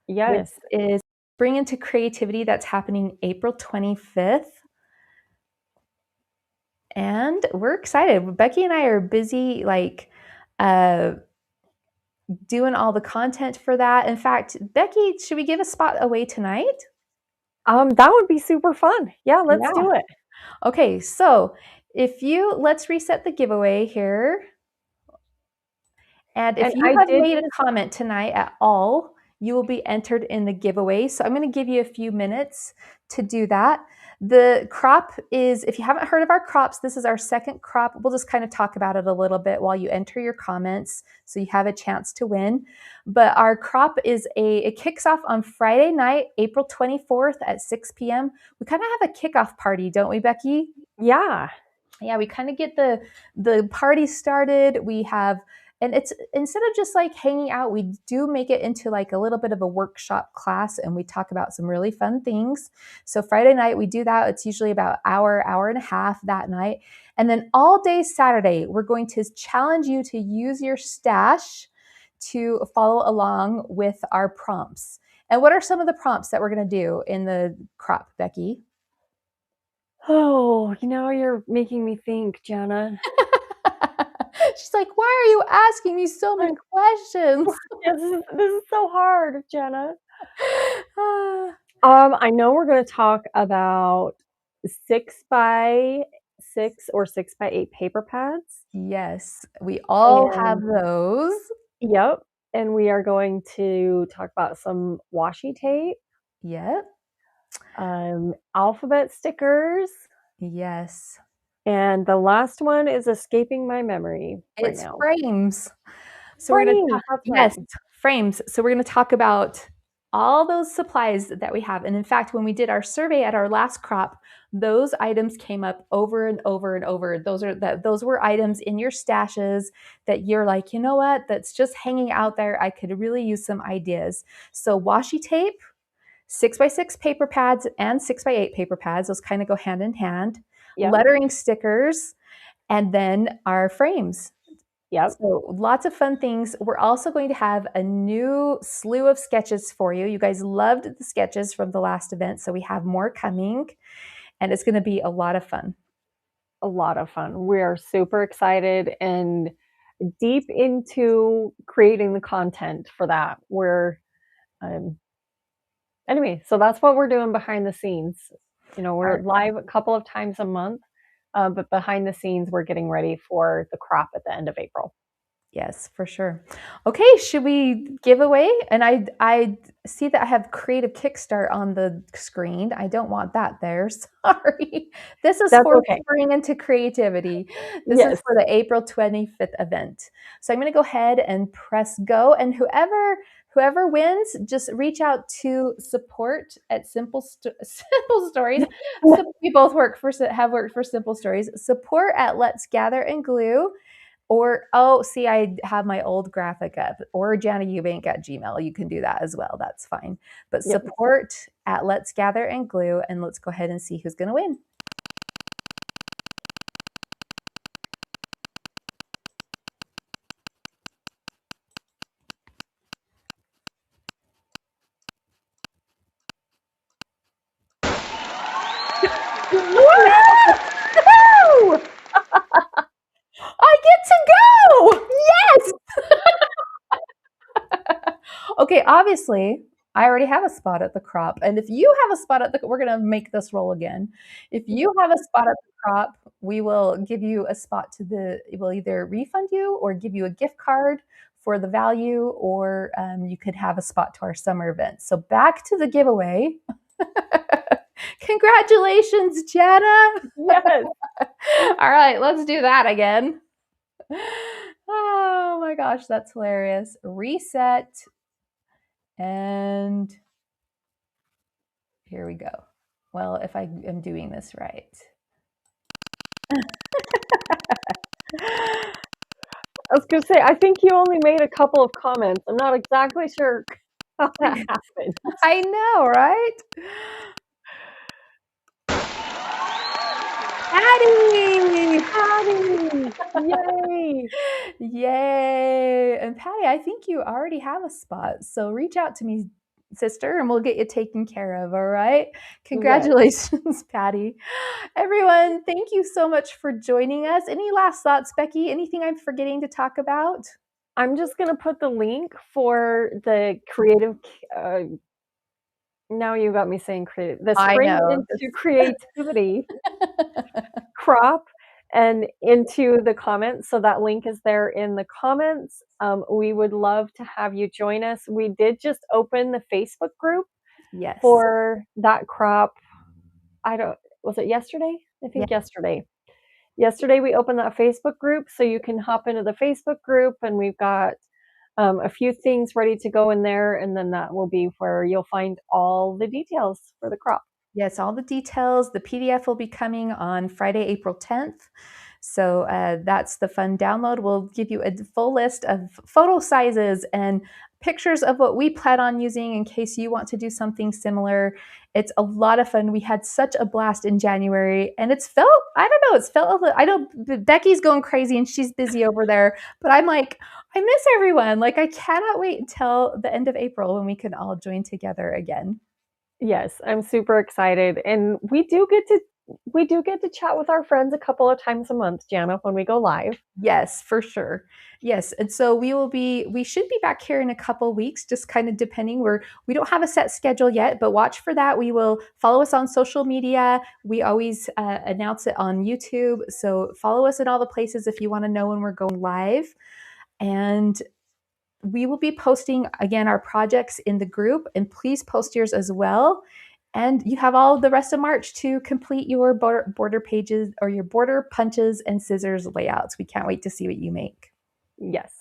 Yes. Which is Bring Into Creativity, that's happening April 25th. And we're excited. Becki and I are busy doing all the content for that. In fact, Becki, should we give a spot away tonight? That would be super fun. Yeah, let's do it. Okay, so let's reset the giveaway here. And if you have made a comment tonight at all, you will be entered in the giveaway. So I'm going to give you a few minutes to do that. The crop is, if you haven't heard of our crops, this is our second crop. We'll just kind of talk about it a little bit while you enter your comments so you have a chance to win. But our crop it kicks off on Friday night, April 24th at 6 p.m. We kind of have a kickoff party, don't we, Becki? Yeah. Yeah, we kind of get the party started. And it's, instead of just like hanging out, we do make it into like a little bit of a workshop class, and we talk about some really fun things. So Friday night we do that. It's usually about hour and a half that night. And then all day Saturday, we're going to challenge you to use your stash to follow along with our prompts. And what are some of the prompts that we're going to do in the crop, Becki? Oh, you're making me think, Jana. She's like, why are you asking me so many questions? This is so hard, Jana. I know we're going to talk about 6x6 or 6x8 paper pads. Yes, we all have those. Yep. And we are going to talk about some washi tape. Yep. Alphabet stickers. Yes. And the last one is escaping my memory right now. Frames. So frames, we're going to yes, frames. So we're going to talk about all those supplies that we have. And in fact, when we did our survey at our last crop, those items came up over and over and over. Those were items in your stashes that you're like, you know what, that's just hanging out there. I could really use some ideas. So washi tape, 6x6 paper pads, and 6x8 paper pads. Those kind of go hand in hand. Yep. Lettering stickers, and then our frames. Yep. So lots of fun things. We're also going to have a new slew of sketches for you. You guys loved the sketches from the last event, so we have more coming, and it's going to be a lot of fun. A lot of fun. We're super excited and deep into creating the content for that. Anyway, so that's what we're doing behind the scenes. We're live a couple of times a month, but behind the scenes, we're getting ready for the crop at the end of April. Yes, for sure. Okay, should we give away? And I see that I have creative kickstart on the screen. I don't want that there. Sorry. This is That's for okay. spring into creativity. This is Yes. for the April 25th event. So I'm going to go ahead and press go, and whoever wins, just reach out to support at Simple Stories. So we both have worked for Simple Stories. Support at Let's Gather and Glue. Or, see, I have my old graphic up. Or Jana Eubank at Gmail. You can do that as well. That's fine. But Yep. support at Let's Gather and Glue, and let's go ahead and see who's going to win. Woo! I get to go! Yes! Okay, obviously, I already have a spot at the crop. And if you have a spot we're going to make this roll again. If you have a spot at the crop, we will give you a spot we'll either refund you or give you a gift card for the value, or you could have a spot to our summer event. So back to the giveaway. Congratulations, Jana. Yes. All right, let's do that again. Oh my gosh, that's hilarious. Reset. And here we go. Well, if I am doing this right. I was going to say, I think you only made a couple of comments. I'm not exactly sure how that happened. I know, right? Patty! Yay! Yay! And Patty, I think you already have a spot. So reach out to me, sister, and we'll get you taken care of. All right. Congratulations, yes. Patty. Everyone, thank you so much for joining us. Any last thoughts, Becki? Anything I'm forgetting to talk about? I'm just going to put the link for the creative. Now you got me saying creative. The spring into creativity crop and into the comments. So that link is there in the comments. We would love to have you join us. We did just open the Facebook group for that crop. Was it yesterday? I think yesterday. Yesterday we opened that Facebook group, so you can hop into the Facebook group, and we've got a few things ready to go in there, and then that will be where you'll find all the details for the crop. Yes, all the details. The PDF will be coming on Friday, April 10th. So that's the fun download. We'll give you a full list of photo sizes and pictures of what we plan on using in case you want to do something similar. It's a lot of fun. We had such a blast in January, and I know Becki's going crazy and she's busy over there, but I'm like, I miss everyone. Like, I cannot wait until the end of April when we can all join together again. Yes, I'm super excited. And we do get to chat with our friends a couple of times a month, Jana, when we go live. Yes, for sure. Yes. And so we should be back here in a couple weeks, just kind of depending. We don't have a set schedule yet, but watch for that. We will follow us on social media. We always announce it on YouTube. So follow us in all the places if you want to know when we're going live. And we will be posting, again, our projects in the group, and please post yours as well. And you have all the rest of March to complete your border pages or your border punches and scissors layouts. We can't wait to see what you make. Yes.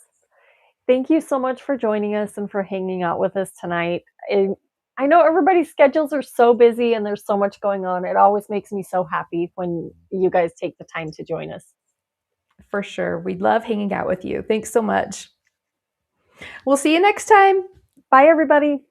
Thank you so much for joining us and for hanging out with us tonight. I know everybody's schedules are so busy and there's so much going on. It always makes me so happy when you guys take the time to join us. For sure. We love hanging out with you. Thanks so much. We'll see you next time. Bye, everybody.